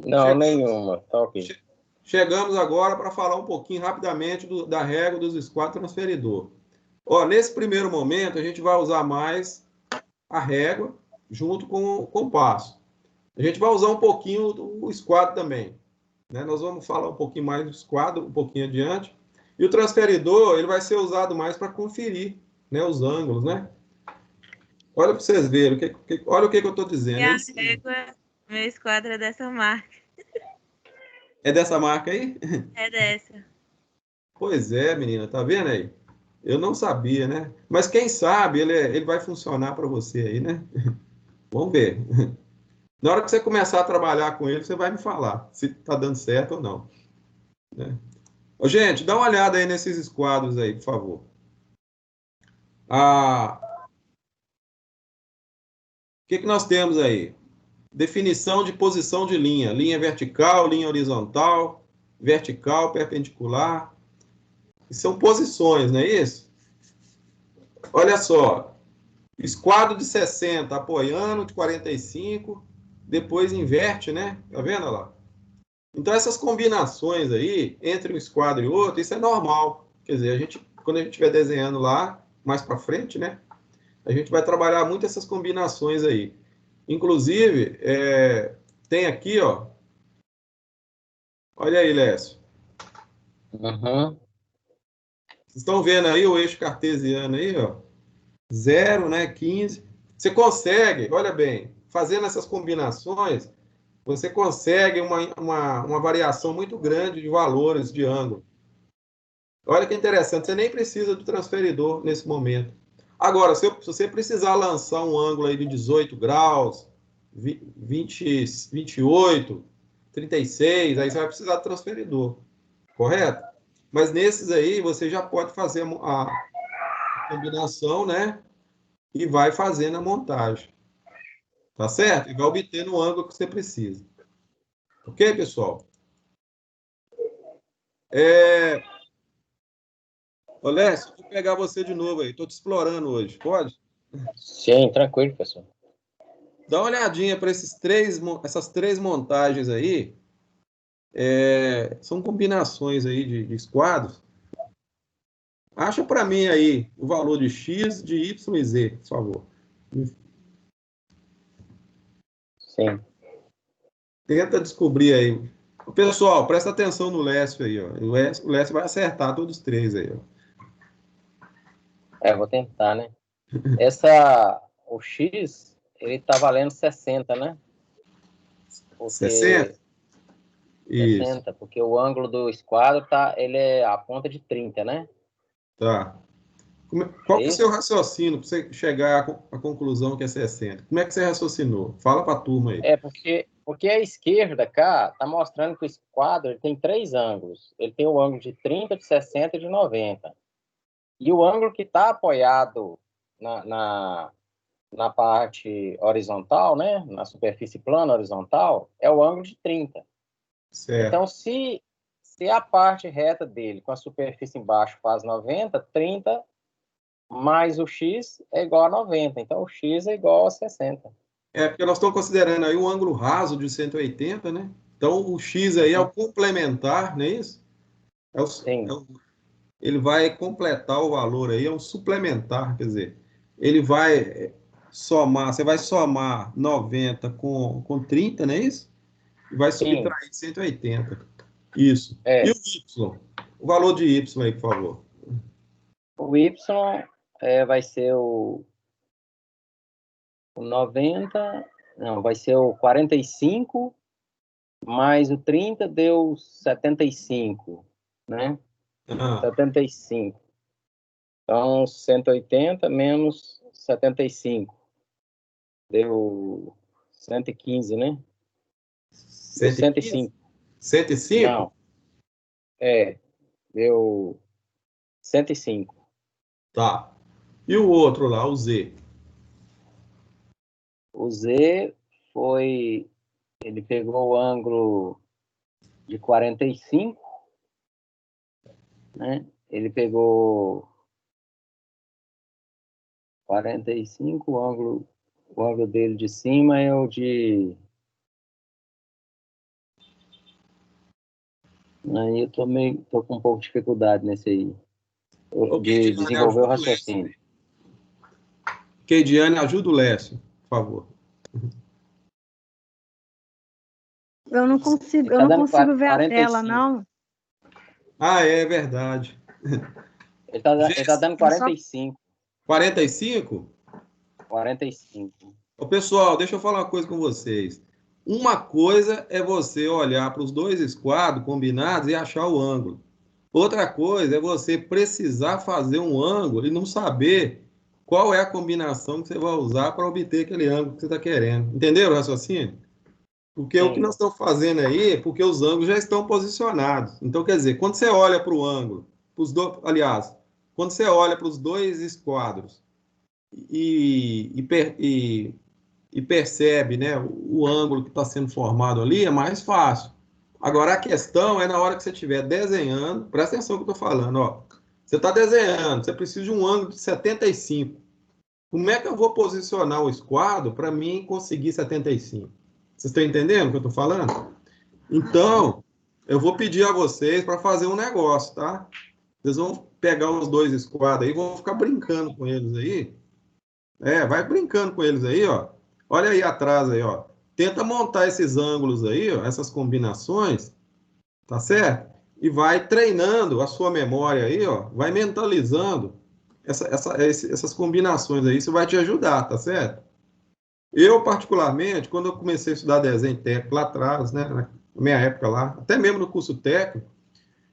B: Não, nenhuma. Tá ok.
A: Chegamos agora para falar um pouquinho rapidamente da régua dos squat transferidor. Ó, nesse primeiro momento, a gente vai usar mais a régua junto com o compasso. A gente vai usar um pouquinho o esquadro também, né? Nós vamos falar um pouquinho mais do esquadro, um pouquinho adiante. E o transferidor, ele vai ser usado mais para conferir, né, os ângulos, né? Olha para vocês verem, olha o que eu estou dizendo.
C: Minha régua, meu esquadro é dessa marca.
A: É dessa marca aí?
C: É dessa.
A: Pois é, menina, tá vendo aí? Eu não sabia, né? Mas quem sabe ele vai funcionar para você aí, né? Vamos ver. Na hora que você começar a trabalhar com ele, você vai me falar se tá dando certo ou não, né? Ô, gente, dá uma olhada aí nesses esquadros aí, por favor. O que nós temos aí? Definição de posição de linha. Linha vertical, linha horizontal, vertical, perpendicular. São posições, não é isso? Olha só. Esquadro de 60 apoiando, de 45, depois inverte, né? Tá vendo lá? Então, essas combinações aí, entre um esquadro e outro, isso é normal. Quer dizer, quando a gente estiver desenhando lá, mais para frente, né? A gente vai trabalhar muito essas combinações aí. Inclusive, tem aqui, ó. Olha aí, Lécio.
B: Uhum.
A: Vocês estão vendo aí o eixo cartesiano aí, ó? 0, né? 15. Você consegue, olha bem, fazendo essas combinações, você consegue uma variação muito grande de valores de ângulo. Olha que interessante, você nem precisa do transferidor nesse momento. Agora, se você precisar lançar um ângulo aí de 18 graus, 20, 28, 36, aí você vai precisar do transferidor, correto? Mas nesses aí, você já pode fazer a combinação, né? E vai fazendo a montagem, tá certo? E vai obtendo o ângulo que você precisa. Ok, pessoal? Ô, Lécio, vou pegar você de novo aí. Estou te explorando hoje. Pode?
B: Sim, tranquilo, professor.
A: Dá uma olhadinha para essas três montagens aí. São combinações aí de esquadros. Acha para mim aí o valor de X, de Y e Z, por favor.
B: Sim.
A: Tenta descobrir aí. Pessoal, presta atenção no Lécio aí, ó. O Lécio vai acertar todos os três aí, ó.
B: Vou tentar, né? O X, ele tá valendo 60, né?
A: 60? Isso.
B: 60, porque o ângulo do esquadro ele é a ponta de 30, né?
A: Tá. Qual que é o seu raciocínio para você chegar à conclusão que é 60? Como é que você raciocinou? Fala para a turma aí.
B: Porque a esquerda cá está mostrando que o esquadro ele tem 3 ângulos. Ele tem o ângulo de 30, de 60 e de 90. E o ângulo que está apoiado na parte horizontal, né? Na superfície plana horizontal, é o ângulo de 30.
A: Certo.
B: Então, se a parte reta dele com a superfície embaixo faz 90, 30 mais o x é igual a 90. Então, o x é igual a 60.
A: Porque nós estamos considerando aí um ângulo raso de 180, né? Então, o x aí é o complementar, não é isso?
B: Sim.
A: Ele vai completar o valor aí, é um suplementar, quer dizer, ele vai somar, você vai somar 90 com 30, não é isso? E vai subtrair 180. Isso. E o Y? O valor de Y aí, por favor.
B: O Y vai ser o 90, não, vai ser o 45, mais o 30 deu 75, né? 75. Então, 180 menos 75. Deu 115, né? 105.
A: 105?
B: Não. Deu 105.
A: Tá. E o outro lá, o Z?
B: O Z foi... Ele pegou o ângulo de 45, né? Ele pegou 45, o ângulo dele de cima é o de... Aí eu tô com um pouco de dificuldade nesse aí, de desenvolver o raciocínio.
A: Keidiane, ajuda o Lécio, por favor.
D: Eu não consigo ver 45. A tela, não.
A: É verdade.
B: Ele tá dando 45.
A: 45?
B: 45.
A: Ô, pessoal, deixa eu falar uma coisa com vocês. Uma coisa é você olhar para os dois esquadros combinados e achar o ângulo. Outra coisa é você precisar fazer um ângulo e não saber qual é a combinação que você vai usar para obter aquele ângulo que você está querendo. Entenderam o raciocínio? Porque o que nós estamos fazendo aí é porque os ângulos já estão posicionados. Então, quer dizer, quando você olha para o ângulo, quando você olha para os dois esquadros e percebe, né, o ângulo que está sendo formado ali, é mais fácil. Agora, a questão é na hora que você estiver desenhando, presta atenção no que eu estou falando, ó. Você está desenhando, você precisa de um ângulo de 75. Como é que eu vou posicionar o esquadro para mim conseguir 75? Vocês estão entendendo o que eu estou falando? Então, eu vou pedir a vocês para fazer um negócio, tá? Vocês vão pegar os dois esquadros aí, vão ficar brincando com eles aí. Vai brincando com eles aí, ó. Olha aí atrás aí, ó. Tenta montar esses ângulos aí, ó, essas combinações, tá certo? E vai treinando a sua memória aí, ó. Vai mentalizando essas combinações aí. Isso vai te ajudar, tá certo? Eu, particularmente, quando eu comecei a estudar desenho técnico lá atrás, né, na minha época lá, até mesmo no curso técnico,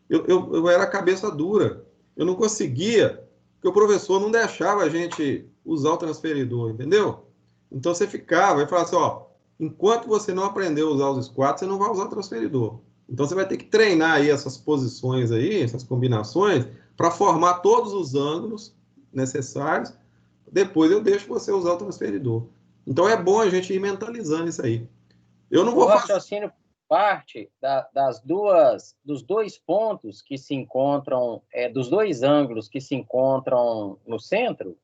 A: eu era cabeça dura. Eu não conseguia, porque o professor não deixava a gente usar o transferidor, entendeu? Então você ficava e falava assim, ó, enquanto você não aprender a usar os squats, você não vai usar o transferidor. Então você vai ter que treinar aí essas posições aí, essas combinações, para formar todos os ângulos necessários. Depois eu deixo você usar o transferidor. Então é bom a gente ir mentalizando isso aí. Eu não vou
B: o raciocínio parte dos dois pontos que se encontram, dos dois ângulos que se encontram no centro?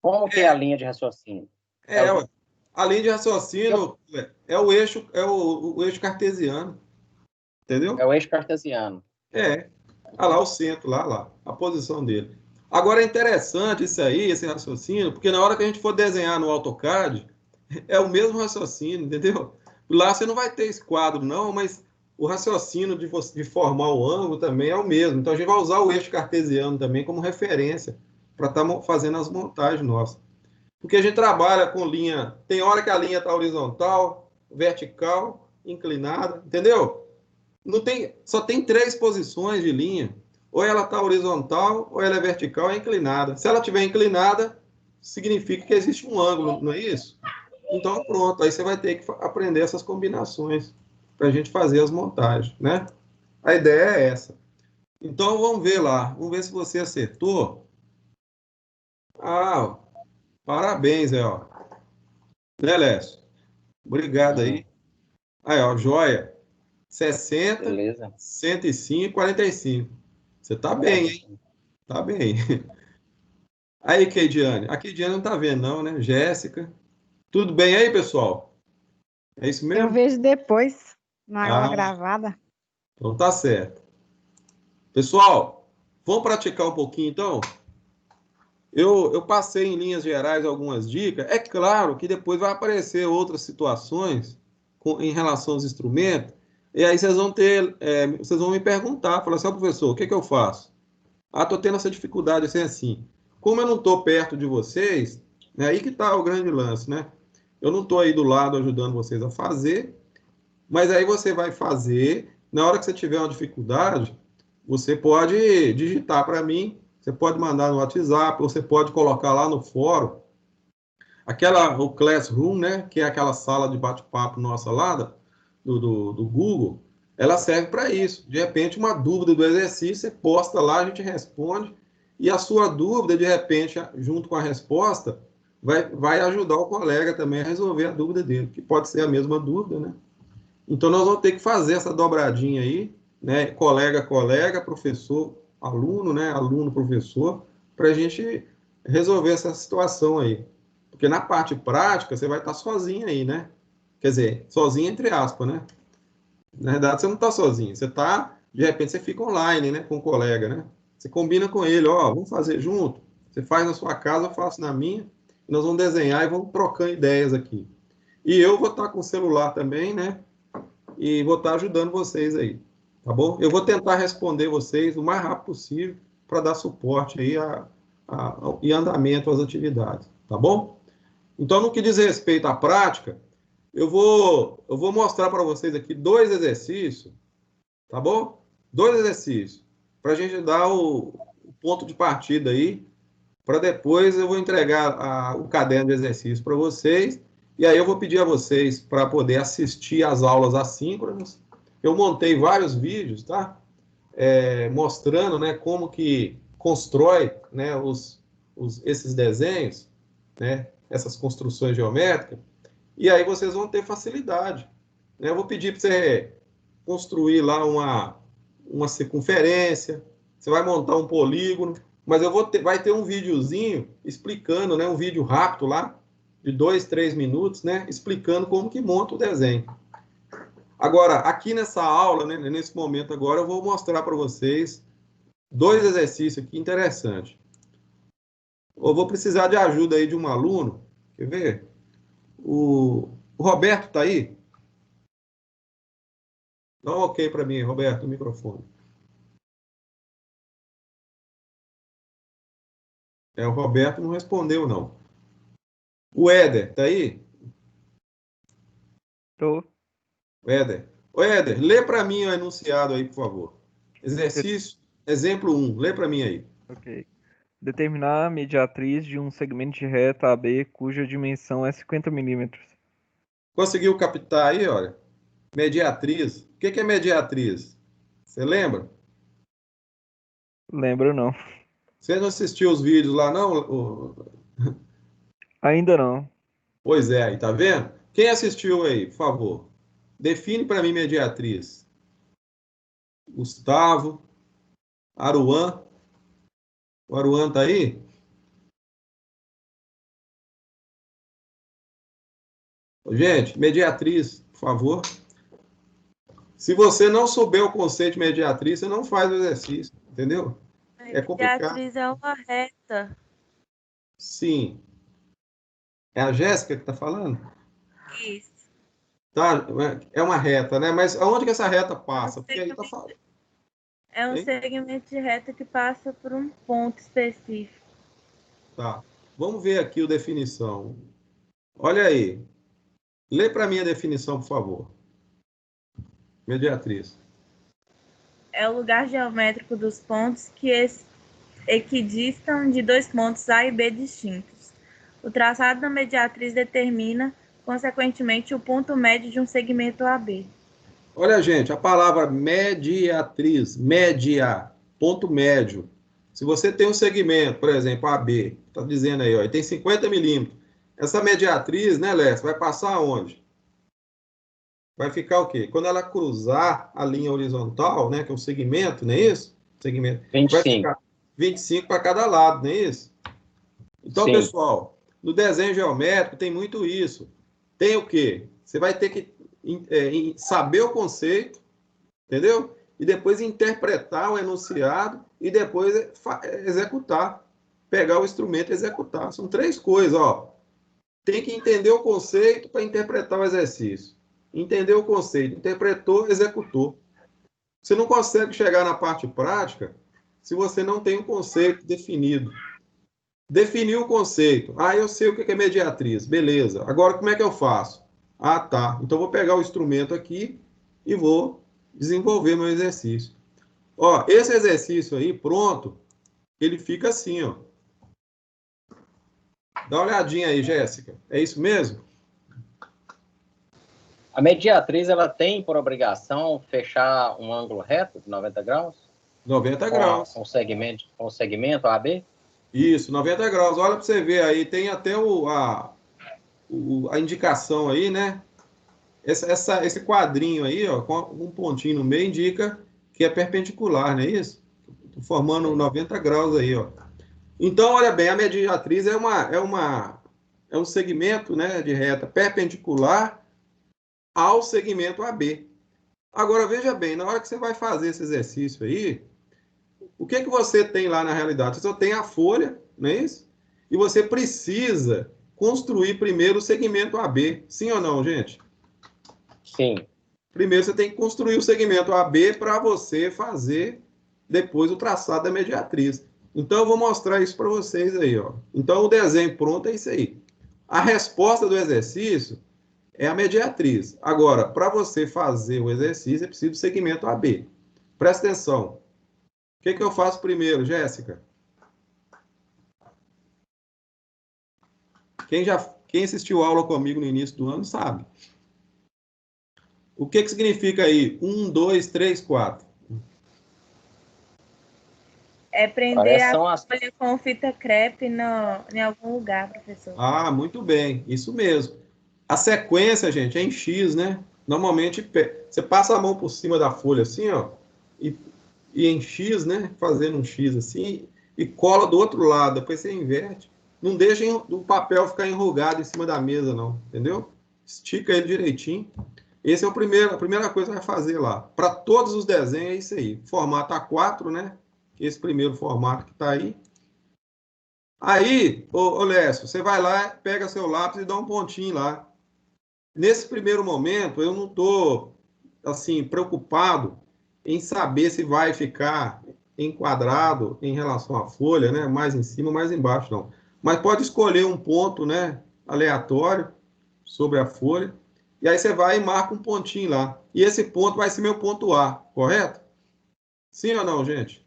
B: Como que é a linha de raciocínio?
A: Ué. A linha de raciocínio é o eixo cartesiano, entendeu?
B: É o eixo cartesiano.
A: Olha lá o centro, lá, a posição dele. Agora é interessante isso aí, esse raciocínio, porque na hora que a gente for desenhar no AutoCAD, é o mesmo raciocínio, entendeu? Lá você não vai ter esse quadro, não, mas o raciocínio de formar o ângulo também é o mesmo. Então a gente vai usar o eixo cartesiano também como referência para estar fazendo as montagens nossas. Porque a gente trabalha com linha, tem hora que a linha está horizontal, vertical, inclinada, entendeu? Não tem, só tem 3 posições de linha. Ou ela está horizontal, ou ela é vertical, é inclinada. Se ela estiver inclinada, significa que existe um ângulo, não é isso? Então, pronto, aí você vai ter que aprender essas combinações para a gente fazer as montagens, né? A ideia é essa. Então, vamos ver lá. Vamos ver se você acertou. Ah, parabéns, ó. Né, Lécio? Obrigado aí. Aí, ó, joia. 60,
B: Beleza.
A: 105, 45. Você tá bem, hein? Tá bem. Aí, Keidiane. A Keidiane não tá vendo, não, né? Jéssica. Tudo bem aí, pessoal? É isso
D: Eu
A: mesmo?
D: vejo depois, na aula
A: Ah,
D: gravada.
A: então tá certo. Pessoal, vamos praticar um pouquinho, então? Eu passei em linhas gerais algumas dicas. É claro que depois vai aparecer outras situações em relação aos instrumentos. E aí vocês vão me perguntar, falar assim, professor, o que eu faço? Ah, estou tendo essa dificuldade assim. Como eu não estou perto de vocês, é aí que está o grande lance, né? Eu não estou aí do lado ajudando vocês a fazer, mas aí você vai fazer. Na hora que você tiver uma dificuldade, você pode digitar para mim, você pode mandar no WhatsApp, você pode colocar lá no fórum. O Classroom, né, que é aquela sala de bate-papo nossa lá do Google, ela serve para isso. De repente, uma dúvida do exercício, você posta lá, a gente responde, e a sua dúvida, de repente, junto com a resposta, vai ajudar o colega também a resolver a dúvida dele, que pode ser a mesma dúvida, né? Então, nós vamos ter que fazer essa dobradinha aí, né? Colega, professor, aluno, né? Aluno, professor, para a gente resolver essa situação aí. Porque na parte prática, você vai estar sozinho aí, né? Quer dizer, sozinho entre aspas, né? Na verdade, você não está sozinho. Você está, de repente, você fica online, né? Com o colega, né? Você combina com ele, ó, vamos fazer junto. Você faz na sua casa, eu faço na minha. Nós vamos desenhar e vamos trocando ideias aqui. E eu vou estar com o celular também, né? E vou estar ajudando vocês aí, tá bom? Eu vou tentar responder vocês o mais rápido possível para dar suporte aí e andamento às atividades, tá bom? Então, no que diz respeito à prática, eu vou mostrar para vocês aqui 2 exercícios, tá bom? 2 exercícios, para a gente dar o ponto de partida aí, para depois eu vou entregar o caderno de exercício para vocês, e aí eu vou pedir a vocês para poder assistir às aulas assíncronas. Eu montei vários vídeos, tá? Mostrando, né, como que constrói, né, esses desenhos, né, essas construções geométricas, e aí vocês vão ter facilidade, né? Eu vou pedir para você construir lá uma circunferência, você vai montar um polígono, mas vai ter um videozinho explicando, né, um vídeo rápido lá, de 2, 3 minutos, né, explicando como que monta o desenho. Agora, aqui nessa aula, né, nesse momento agora, eu vou mostrar para vocês 2 exercícios aqui interessantes. Eu vou precisar de ajuda aí de um aluno, quer ver? O Roberto está aí? Dá um ok para mim, Roberto, o microfone. O Roberto não respondeu, não. O Éder, tá aí?
E: Tô.
A: Éder. Ô, Éder, lê para mim o enunciado aí, por favor. Exercício, exemplo 1. Lê para mim aí.
E: Ok. Determinar a mediatriz de um segmento de reta AB cuja dimensão é 50 milímetros.
A: Conseguiu captar aí, olha? Mediatriz. O que é mediatriz? Você lembra?
E: Lembro não.
A: Você não assistiu os vídeos lá, não?
E: Ainda não.
A: Pois é, aí tá vendo? Quem assistiu aí, por favor? Define para mim mediatriz. Gustavo, Aruan. O Aruan está aí? Gente, mediatriz, por favor. Se você não souber o conceito de mediatriz, você não faz o exercício, entendeu? É complicado.
C: Mediatriz é uma reta.
A: Sim. É a Jéssica que está falando?
C: Isso.
A: Tá, é uma reta, né? Mas aonde que essa reta passa? Porque aí tá falando.
C: É um
A: Hein?
C: segmento de reta que passa por um ponto específico.
A: Tá. Vamos ver aqui a definição. Olha aí. Lê para mim a definição, por favor. Mediatriz.
C: É o lugar geométrico dos pontos que equidistam de dois pontos A e B distintos. O traçado da mediatriz determina, consequentemente, o ponto médio de um segmento AB.
A: Olha, gente, a palavra mediatriz, média, ponto médio. Se você tem um segmento, por exemplo, AB, está dizendo aí, ó, e tem 50 milímetros. Essa mediatriz, né, Lécio, vai passar aonde? Vai ficar o quê? Quando ela cruzar a linha horizontal, né, que é o segmento, não é isso? Segmento.
B: 25.
A: Vai ficar 25 para cada lado, não é isso? Então,
B: Sim.
A: pessoal, no desenho geométrico tem muito isso. Tem o quê? Você vai ter que saber o conceito, entendeu? E depois interpretar o enunciado e depois executar. Pegar o instrumento e executar. São três coisas, ó. Tem que entender o conceito para interpretar o exercício. Entendeu o conceito, interpretou, executou. Você não consegue chegar na parte prática se você não tem um conceito definido. Definiu o conceito. Ah, eu sei o que é mediatriz. Beleza. Agora, como é que eu faço? Ah, tá. Então, vou pegar o instrumento aqui e vou desenvolver meu exercício. Ó, esse exercício aí, pronto, ele fica assim, ó. Dá uma olhadinha aí, Jéssica. É isso mesmo?
B: A mediatriz, ela tem por obrigação fechar um ângulo reto de 90 graus?
A: 90 graus.
B: Com o segmento AB?
A: Isso, 90 graus. Olha para você ver aí, tem até a indicação aí, né? Esse quadrinho aí, ó, com um pontinho no meio, indica que é perpendicular, não é isso? Formando 90 graus aí, ó. Então, olha bem, a mediatriz é um segmento, né, de reta perpendicular ao segmento AB. Agora, veja bem, na hora que você vai fazer esse exercício aí, o que você tem lá na realidade? Você só tem a folha, não é isso? E você precisa construir primeiro o segmento AB. Sim ou não, gente?
B: Sim.
A: Primeiro você tem que construir o segmento AB para você fazer depois o traçado da mediatriz. Então eu vou mostrar isso para vocês aí, ó. Então o desenho pronto é isso aí. A resposta do exercício é a mediatriz. Agora, para você fazer o exercício, é preciso do segmento AB. Presta atenção. O que eu faço primeiro, Jéssica? Quem assistiu aula comigo no início do ano sabe. O que significa aí? 1, 2, 3, 4.
C: É prender a folha com fita crepe em algum lugar, professor.
A: Ah, muito bem. Isso mesmo. A sequência, gente, é em X, né? Normalmente, você passa a mão por cima da folha assim, ó, e em X, né? Fazendo um X assim, e cola do outro lado. Depois você inverte. Não deixa o papel ficar enrugado em cima da mesa, não. Entendeu? Estica ele direitinho. Esse é a primeira coisa que vai fazer lá. Para todos os desenhos é isso aí. Formato A4, né? Esse primeiro formato que está aí. Aí, ô Lécio, você vai lá, pega seu lápis e dá um pontinho lá. Nesse primeiro momento, eu não estou, assim, preocupado em saber se vai ficar enquadrado em relação à folha, né? Mais em cima, mais embaixo, não. Mas pode escolher um ponto, né? Aleatório sobre a folha. E aí você vai e marca um pontinho lá. E esse ponto vai ser meu ponto A, correto? Sim ou não, gente?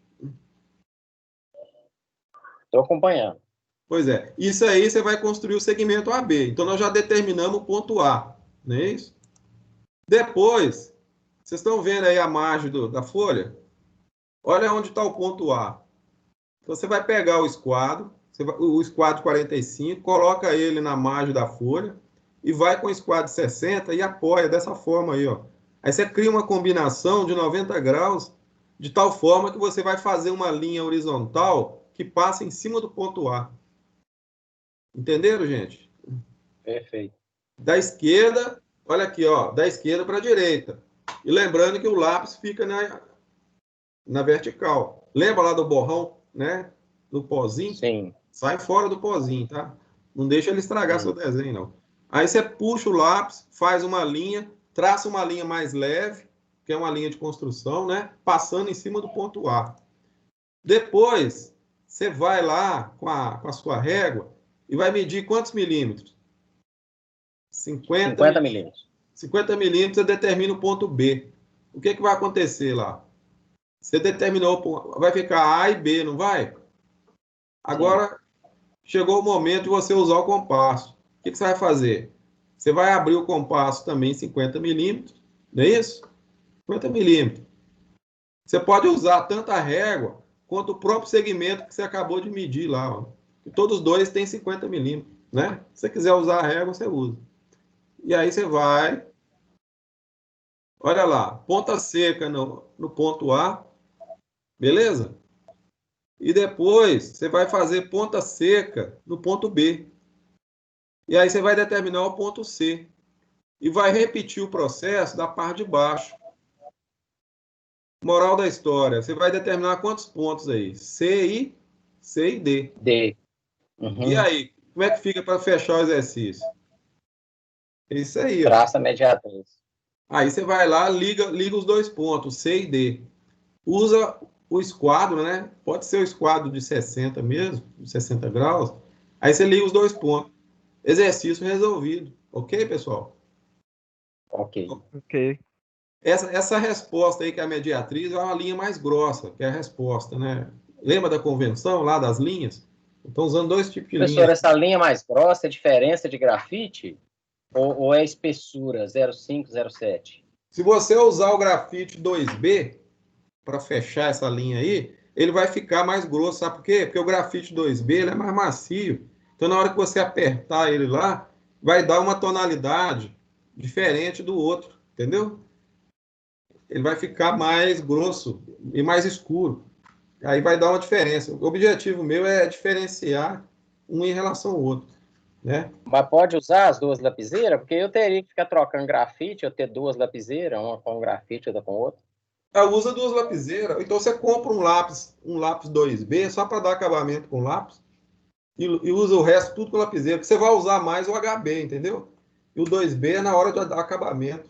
B: Estou acompanhando.
A: Pois é. Isso aí você vai construir o segmento AB. Então, nós já determinamos o ponto A, não é isso? Depois, vocês estão vendo aí a margem da folha? Olha onde está o ponto A. Então, você vai pegar o esquadro, o esquadro 45, coloca ele na margem da folha e vai com o esquadro de 60 e apoia dessa forma aí, ó. Aí você cria uma combinação de 90 graus, de tal forma que você vai fazer uma linha horizontal que passa em cima do ponto A. Entenderam, gente?
B: Perfeito.
A: Da esquerda, olha aqui, ó, da esquerda para a direita. E lembrando que o lápis fica na vertical. Lembra lá do borrão, né? Do pozinho?
B: Sim.
A: Sai fora do pozinho, tá? Não deixa ele estragar seu desenho, não. Aí você puxa o lápis, faz uma linha, traça uma linha mais leve, que é uma linha de construção, né? Passando em cima do ponto A. Depois, você vai lá com a sua régua e vai medir quantos milímetros?
B: 50 milímetros.
A: 50 milímetros, você determina o ponto B. O que vai acontecer lá? Você determinou, vai ficar A e B, não vai? Agora, chegou o momento de você usar o compasso. O que você vai fazer? Você vai abrir o compasso também em 50 milímetros, não é isso? 50 milímetros. Você pode usar tanto a régua quanto o próprio segmento que você acabou de medir lá. Ó. Todos os dois têm 50 milímetros, né? Se você quiser usar a régua, você usa. E aí você vai... Olha lá, ponta seca no ponto A, beleza? E depois você vai fazer ponta seca no ponto B. E aí você vai determinar o ponto C. E vai repetir o processo da parte de baixo. Moral da história, você vai determinar quantos pontos aí? C e D.
B: D.
A: E aí, como é que fica para fechar o exercício? É isso aí, ó.
B: Traça a mediatriz.
A: Aí você vai lá, liga os dois pontos, C e D. Usa o esquadro, né? Pode ser o esquadro de 60 mesmo, de 60 graus. Aí você liga os dois pontos. Exercício resolvido. Ok, pessoal?
B: Ok.
A: Essa resposta aí que é a mediatriz é uma linha mais grossa, que é a resposta, né? Lembra da convenção lá das linhas? Estão usando dois tipos de
B: Professor,
A: linhas.
B: essa linha mais grossa é diferença de grafite? Ou é espessura 0,5, 0,7?
A: Se você usar o grafite 2B para fechar essa linha aí, ele vai ficar mais grosso, sabe por quê? Porque o grafite 2B ele é mais macio. Então, na hora que você apertar ele lá, vai dar uma tonalidade diferente do outro, entendeu? Ele vai ficar mais grosso e mais escuro. Aí vai dar uma diferença. O objetivo meu é diferenciar um em relação ao outro, né?
B: Mas pode usar as duas lapiseiras? Porque eu teria que ficar trocando grafite, eu ter duas lapiseiras, uma com grafite, outra com outra.
A: Usa duas lapiseiras. Então você compra um lápis 2B só para dar acabamento com lápis e usa o resto tudo com lapiseira, porque você vai usar mais o HB, entendeu? E o 2B é na hora de dar acabamento.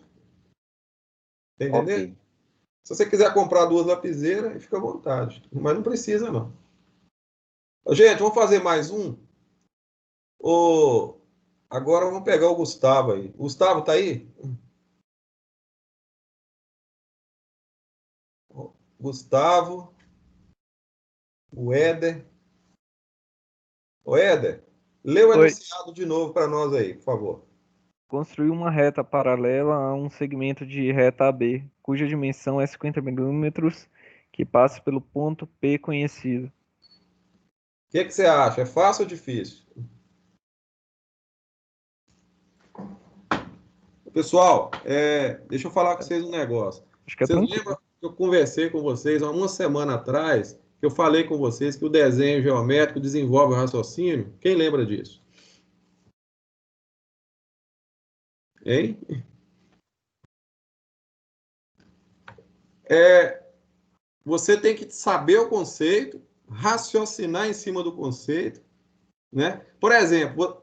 A: Tá entendendo?
B: Okay.
A: Se você quiser comprar duas lapiseiras, fica à vontade. Mas não precisa, não. Gente, vamos fazer mais um? Agora vamos pegar o Gustavo aí. O Gustavo tá aí? Gustavo, o Éder. O Éder, lê o enunciado de novo para nós aí, por favor.
E: Construir uma reta paralela a um segmento de reta AB, cuja dimensão é 50 milímetros, que passa pelo ponto P conhecido.
A: O que você acha? É fácil ou difícil? Pessoal, deixa eu falar com vocês um negócio.
E: Acho que é
A: Vocês
E: tranquilo.
A: lembram que eu conversei com vocês há uma semana atrás, que eu falei com vocês que o desenho geométrico desenvolve o raciocínio? Quem lembra disso? Hein? Você tem que saber o conceito, raciocinar em cima do conceito, né? Por exemplo,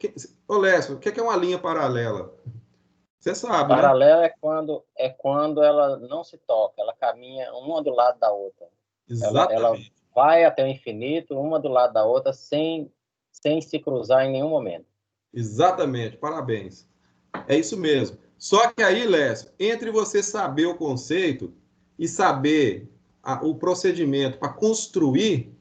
A: Lécio, o que é uma linha paralela? Você sabe, né?
B: Paralela é quando ela não se toca, ela caminha uma do lado da outra.
A: Exatamente.
B: Ela vai até o infinito, uma do lado da outra, sem se cruzar em nenhum momento.
A: Exatamente, parabéns. É isso mesmo. Só que aí, Lécio, entre você saber o conceito e saber o procedimento para construir,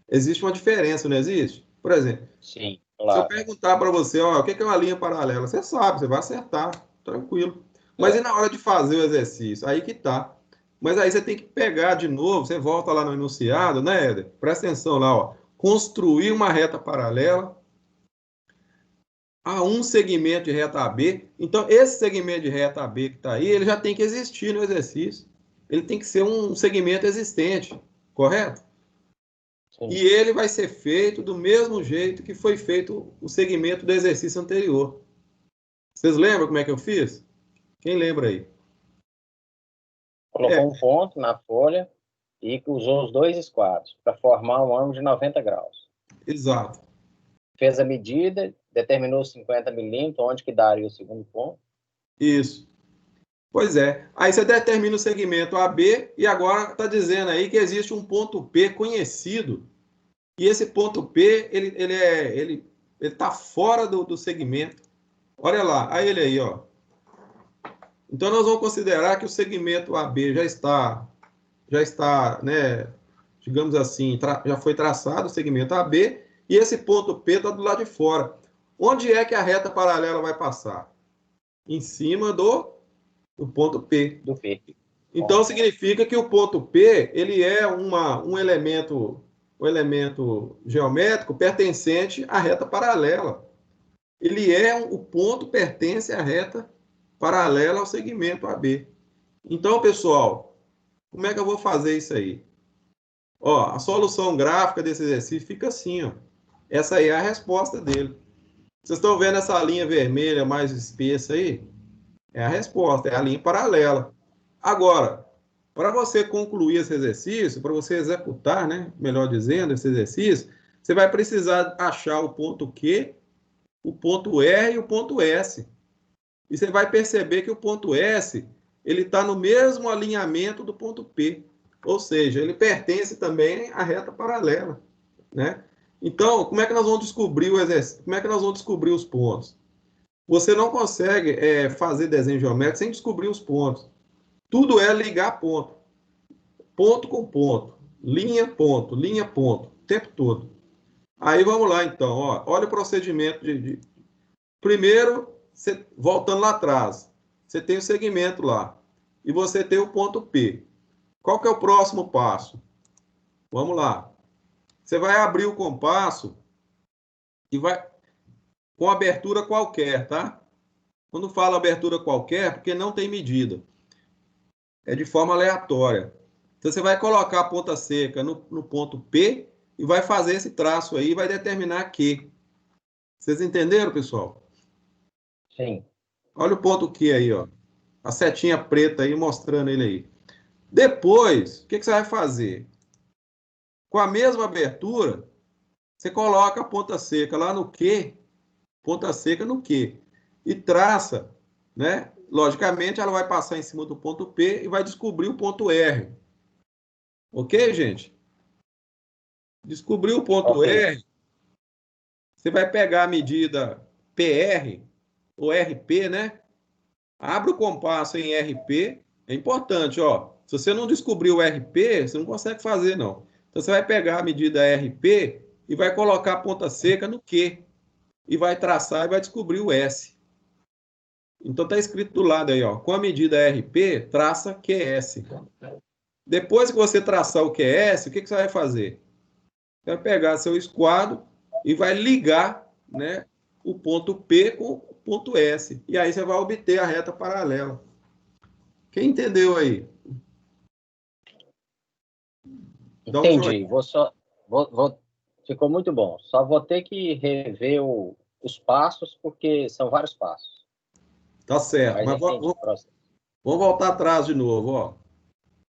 A: existe uma diferença, não existe? Por exemplo,
B: sim,
A: claro. Se eu perguntar para você, ó, o que é uma linha paralela? Você sabe, você vai acertar, tranquilo. Mas e na hora de fazer o exercício? Aí que tá. Mas aí você tem que pegar de novo, você volta lá no enunciado, né, Éder? Presta atenção lá, ó. Construir uma reta paralela a um segmento de reta AB. Então, esse segmento de reta AB que está aí, ele já tem que existir no exercício. Ele tem que ser um segmento existente, correto?
B: Sim.
A: E ele vai ser feito do mesmo jeito que foi feito o segmento do exercício anterior. Vocês lembram como é que eu fiz? Quem lembra aí?
B: Colocou um ponto na folha e usou os dois esquadros para formar um ângulo de 90 graus.
A: Exato.
B: Fez a medida, determinou 50 milímetros, onde que daria o segundo ponto.
A: Isso. Pois é. Aí você determina o segmento AB e agora está dizendo aí que existe um ponto P conhecido. E esse ponto P, ele está fora do segmento. Olha lá, aí ele aí, ó. Então nós vamos considerar que o segmento AB já está, né, digamos assim, já foi traçado o segmento AB e esse ponto P está do lado de fora. Onde é que a reta paralela vai passar? Em cima do ponto P.
B: Do P.
A: Então significa que o ponto P ele é um elemento geométrico pertencente à reta paralela. O ponto pertence à reta paralela ao segmento AB. Então, pessoal, como é que eu vou fazer isso aí? Ó, a solução gráfica desse exercício fica assim, ó. Essa aí é a resposta dele. Vocês estão vendo essa linha vermelha mais espessa aí? É a resposta, é a linha paralela. Agora, para você concluir esse exercício, para você executar, né, melhor dizendo, esse exercício, você vai precisar achar o ponto Q, o ponto R e o ponto S. E você vai perceber que o ponto S ele está no mesmo alinhamento do ponto P. Ou seja, ele pertence também à reta paralela, né? Então, como é que nós vamos descobrir o exercício? Como é que nós vamos descobrir os pontos? Você não consegue fazer desenho geométrico sem descobrir os pontos. Tudo é ligar ponto. Ponto com ponto. Linha, ponto. Linha, ponto. O tempo todo. Aí vamos lá, então. Ó, olha o procedimento Primeiro, voltando lá atrás, você tem o segmento lá. E você tem o ponto P. Qual que é o próximo passo? Vamos lá. Você vai abrir o compasso e vai com abertura qualquer, tá? Quando fala abertura qualquer, porque não tem medida. É de forma aleatória. Então, você vai colocar a ponta seca no ponto P e vai fazer esse traço aí e vai determinar Q. Vocês entenderam, pessoal?
B: Sim.
A: Olha o ponto Q aí, ó. A setinha preta aí mostrando ele aí. Depois, o que você vai fazer? Com a mesma abertura, você coloca a ponta seca lá no Q, ponta seca no Q, e traça, né? Logicamente, ela vai passar em cima do ponto P e vai descobrir o ponto R. Ok, gente? Descobriu o ponto R, você vai pegar a medida PR, ou RP, né? Abre o compasso em RP, é importante, ó. Se você não descobrir o RP, você não consegue fazer, não. Então, você vai pegar a medida RP e vai colocar a ponta seca no Q. E vai traçar e vai descobrir o S. Então, está escrito do lado aí, ó. Com a medida RP, traça QS. Depois que você traçar o QS, o que você vai fazer? Você vai pegar seu esquadro e vai ligar, né, o ponto P com o ponto S. E aí você vai obter a reta paralela. Quem entendeu aí?
B: Entendi. Ficou muito bom. Só vou ter que rever os passos, porque são vários passos.
A: Tá certo. Mas vamos voltar atrás de novo, ó.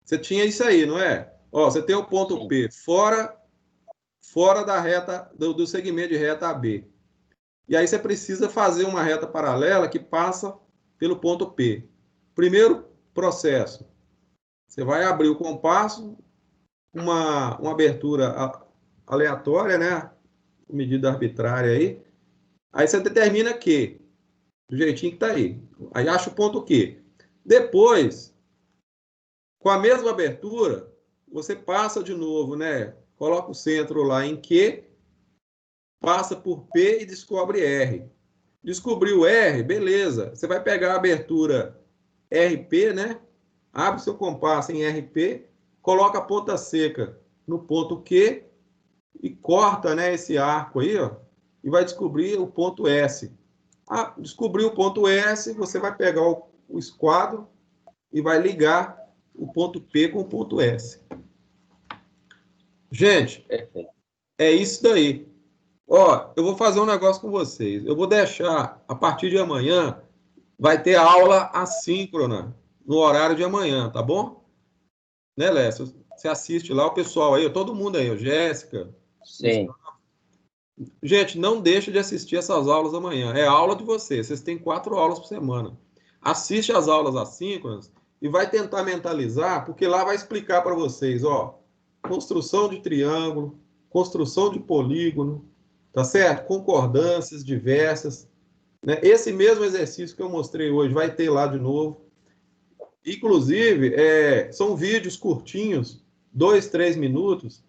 A: Você tinha isso aí, não é? Ó, você tem o ponto Sim. P fora da reta, do segmento de reta AB. E aí você precisa fazer uma reta paralela que passa pelo ponto P. Primeiro processo, você vai abrir o compasso, uma abertura aleatória, né? Medida arbitrária aí. Aí você determina que, do jeitinho que está aí. Aí acha o ponto Q. Depois, com a mesma abertura, você passa de novo, né? Coloca o centro lá em Q, passa por P e descobre R. Descobriu R, beleza. Você vai pegar a abertura RP, né? Abre seu compasso em RP, coloca a ponta seca no ponto Q e corta, né, esse arco aí, ó, e vai descobrir o ponto S. Descobriu o ponto S, você vai pegar o esquadro e vai ligar o ponto P com o ponto S. Gente, é isso daí. Ó, eu vou fazer um negócio com vocês. Eu vou deixar, a partir de amanhã, vai ter aula assíncrona no horário de amanhã, tá bom? Né, Lécio? Você assiste lá, o pessoal aí, todo mundo aí, Jéssica.
B: Sim.
A: Gente, não deixe de assistir essas aulas amanhã. É aula de vocês. Vocês têm 4 aulas por semana. Assiste as aulas assíncronas e vai tentar mentalizar, porque lá vai explicar para vocês, ó, construção de triângulo, construção de polígono, tá certo? Concordâncias diversas, né? Esse mesmo exercício que eu mostrei hoje vai ter lá de novo. Inclusive, são vídeos curtinhos, 2, 3 minutos.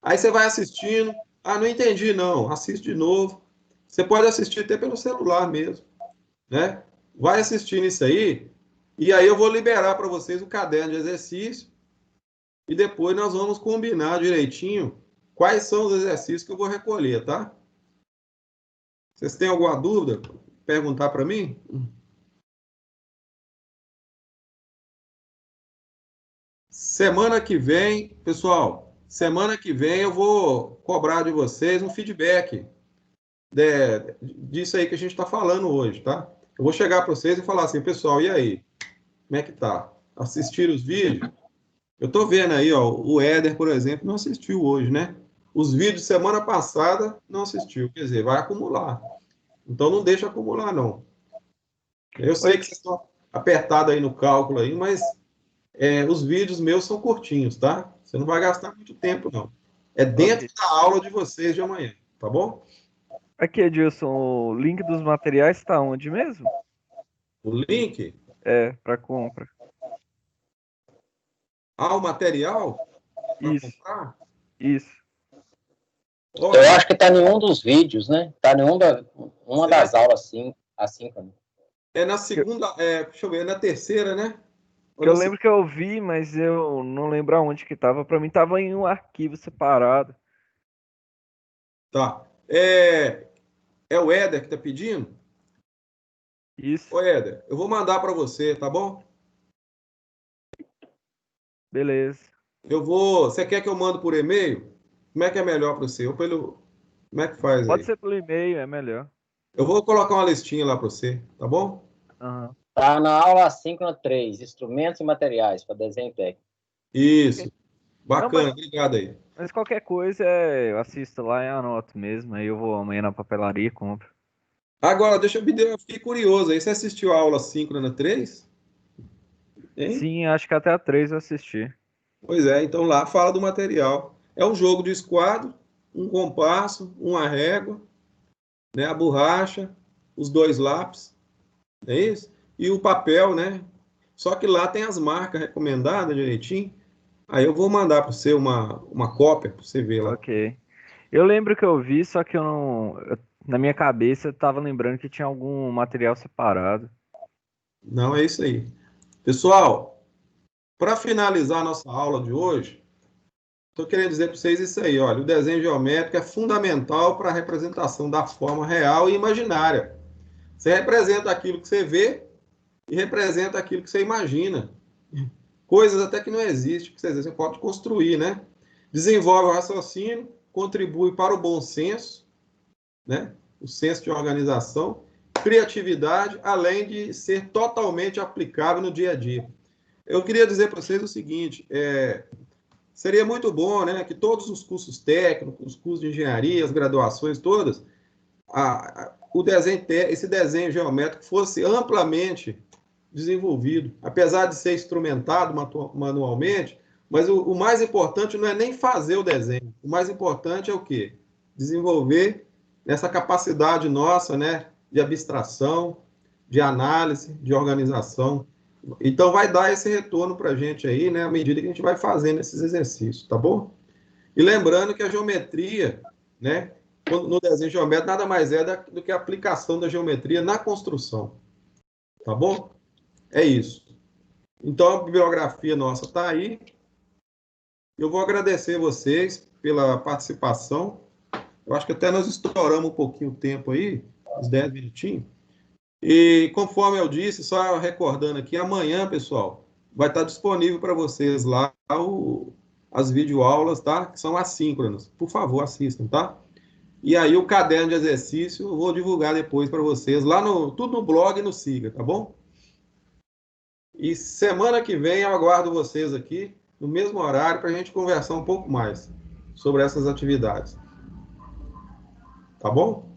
A: Aí você vai assistindo. Ah, não entendi, não. Assiste de novo. Você pode assistir até pelo celular mesmo, né? Vai assistindo isso aí, e aí eu vou liberar para vocês o caderno de exercício, e depois nós vamos combinar direitinho quais são os exercícios que eu vou recolher, tá? Vocês têm alguma dúvida? Perguntar para mim? Semana que vem, pessoal, semana que vem eu vou cobrar de vocês um feedback disso aí que a gente está falando hoje, tá? Eu vou chegar para vocês e falar assim, pessoal, e aí? Como é que tá? Assistiram os vídeos? Eu tô vendo aí, ó, o Éder, por exemplo, não assistiu hoje, né? Os vídeos semana passada não assistiu, quer dizer, vai acumular. Então não deixa acumular, não. Eu sei que vocês estão apertados aí no cálculo aí, mas os vídeos meus são curtinhos, tá? Você não vai gastar muito tempo, não. É dentro da aula de vocês de amanhã, tá bom?
E: Aqui, Edilson, o link dos materiais está onde mesmo?
A: O link?
E: Para compra.
A: O material? Para
E: comprar? Isso.
B: Olha, eu acho que está em um dos vídeos, né? Está em uma das aulas assim.
A: É na segunda, deixa eu ver, é na terceira, né?
E: Eu lembro que eu vi, mas eu não lembro aonde que estava. Para mim estava em um arquivo separado.
A: Tá. É o Éder que está pedindo?
E: Isso.
A: Ô, Éder, eu vou mandar para você, tá bom?
E: Beleza.
A: Você quer que eu mando por e-mail? Como é que é melhor para você? Ou como é que faz aí?
E: Pode ser pelo e-mail, é melhor.
A: Eu vou colocar uma listinha lá para você, tá bom?
B: Tá na aula assíncrona 3, instrumentos e materiais para desenho técnico.
A: Isso. Bacana, obrigado aí.
E: Mas qualquer coisa, eu assisto lá e anoto mesmo. Aí eu vou amanhã na papelaria e compro.
A: Agora, eu fiquei curioso aí. Você assistiu a aula síncrona 3? Hein?
E: Sim, acho que até a 3 eu assisti.
A: Pois é, então lá fala do material. É um jogo de esquadro, um compasso, uma régua, né, a borracha, os 2 lápis, é isso? E o papel, né? Só que lá tem as marcas recomendadas direitinho. Aí eu vou mandar para você uma cópia para você ver lá.
E: Ok. Eu lembro que eu vi, só que eu não... na minha cabeça eu estava lembrando que tinha algum material separado.
A: Não, é isso aí. Pessoal, para finalizar a nossa aula de hoje, estou querendo dizer para vocês isso aí. Olha, o desenho geométrico é fundamental para a representação da forma real e imaginária. Você representa aquilo que você vê e representa aquilo que você imagina. Coisas até que não existem, que você pode construir, né? Desenvolve o raciocínio, contribui para o bom senso, né? O senso de organização, criatividade, além de ser totalmente aplicável no dia a dia. Eu queria dizer para vocês o seguinte, seria muito bom, né, que todos os cursos técnicos, os cursos de engenharia, as graduações todas, esse desenho geométrico fosse amplamente desenvolvido, apesar de ser instrumentado manualmente, mas o mais importante não é nem fazer o desenho, o mais importante é o quê? Desenvolver essa capacidade nossa, né, de abstração, de análise, de organização. Então vai dar esse retorno para a gente aí, né, à medida que a gente vai fazendo esses exercícios, tá bom? E lembrando que a geometria, né, no desenho geométrico nada mais é do que a aplicação da geometria na construção, tá bom? É isso. Então, a bibliografia nossa está aí. Eu vou agradecer vocês pela participação. Eu acho que até nós estouramos um pouquinho o tempo aí, uns 10 minutinhos. E conforme eu disse, só recordando aqui, amanhã, pessoal, vai estar disponível para vocês lá as videoaulas, tá? Que são assíncronas. Por favor, assistam, tá? E aí o caderno de exercício eu vou divulgar depois para vocês lá tudo no blog e no Siga, tá bom? E semana que vem eu aguardo vocês aqui no mesmo horário para a gente conversar um pouco mais sobre essas atividades. Tá bom?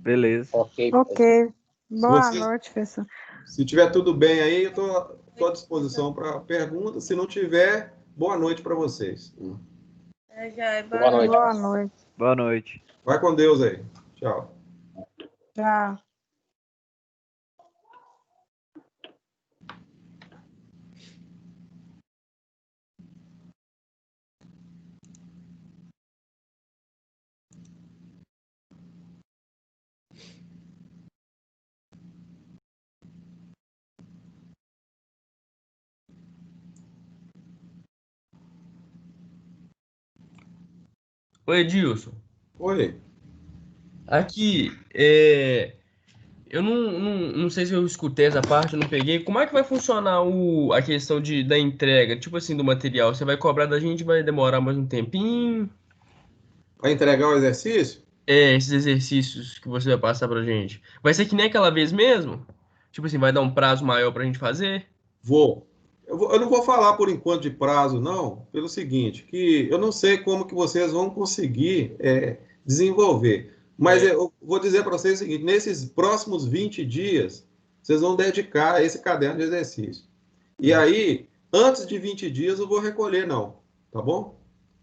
E: Beleza.
B: Ok.
D: Ok. Boa
A: vocês-
D: noite, professor.
A: Se tiver tudo bem aí, eu estou à disposição para perguntas. Se não tiver, boa noite para vocês.
C: Já,
B: Boa noite.
D: Boa noite.
E: Boa noite.
A: Vai com Deus aí. Tchau.
D: Tchau.
F: Oi, Edilson.
A: Oi.
F: Aqui, eu não sei se eu escutei essa parte, eu não peguei. Como é que vai funcionar a questão da entrega, tipo assim, do material? Você vai cobrar da gente, vai demorar mais um tempinho?
A: Vai entregar o exercício?
F: Esses exercícios que você vai passar pra gente. Vai ser que nem aquela vez mesmo? Tipo assim, vai dar um prazo maior pra gente fazer?
A: Vou. Eu não vou falar por enquanto de prazo, não, pelo seguinte, que eu não sei como que vocês vão conseguir desenvolver. Mas
F: É.
A: eu vou dizer para vocês o seguinte, nesses próximos 20 dias, vocês vão dedicar a esse caderno de exercício. E aí, antes de 20 dias, eu vou recolher, não. Tá bom?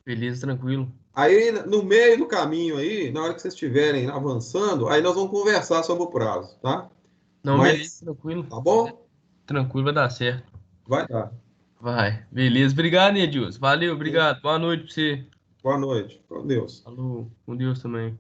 F: Beleza, tranquilo.
A: Aí, no meio do caminho aí, na hora que vocês estiverem avançando, aí nós vamos conversar sobre o prazo, tá?
F: Não, beleza,
A: Mas,
F: tranquilo.
A: tá bom?
F: Tranquilo, vai dar certo.
A: Vai dar.
F: Vai. Beleza, obrigado, Edilson. Valeu, obrigado. Boa noite pra você.
A: Boa noite. Com Deus.
F: Falou, com Deus também.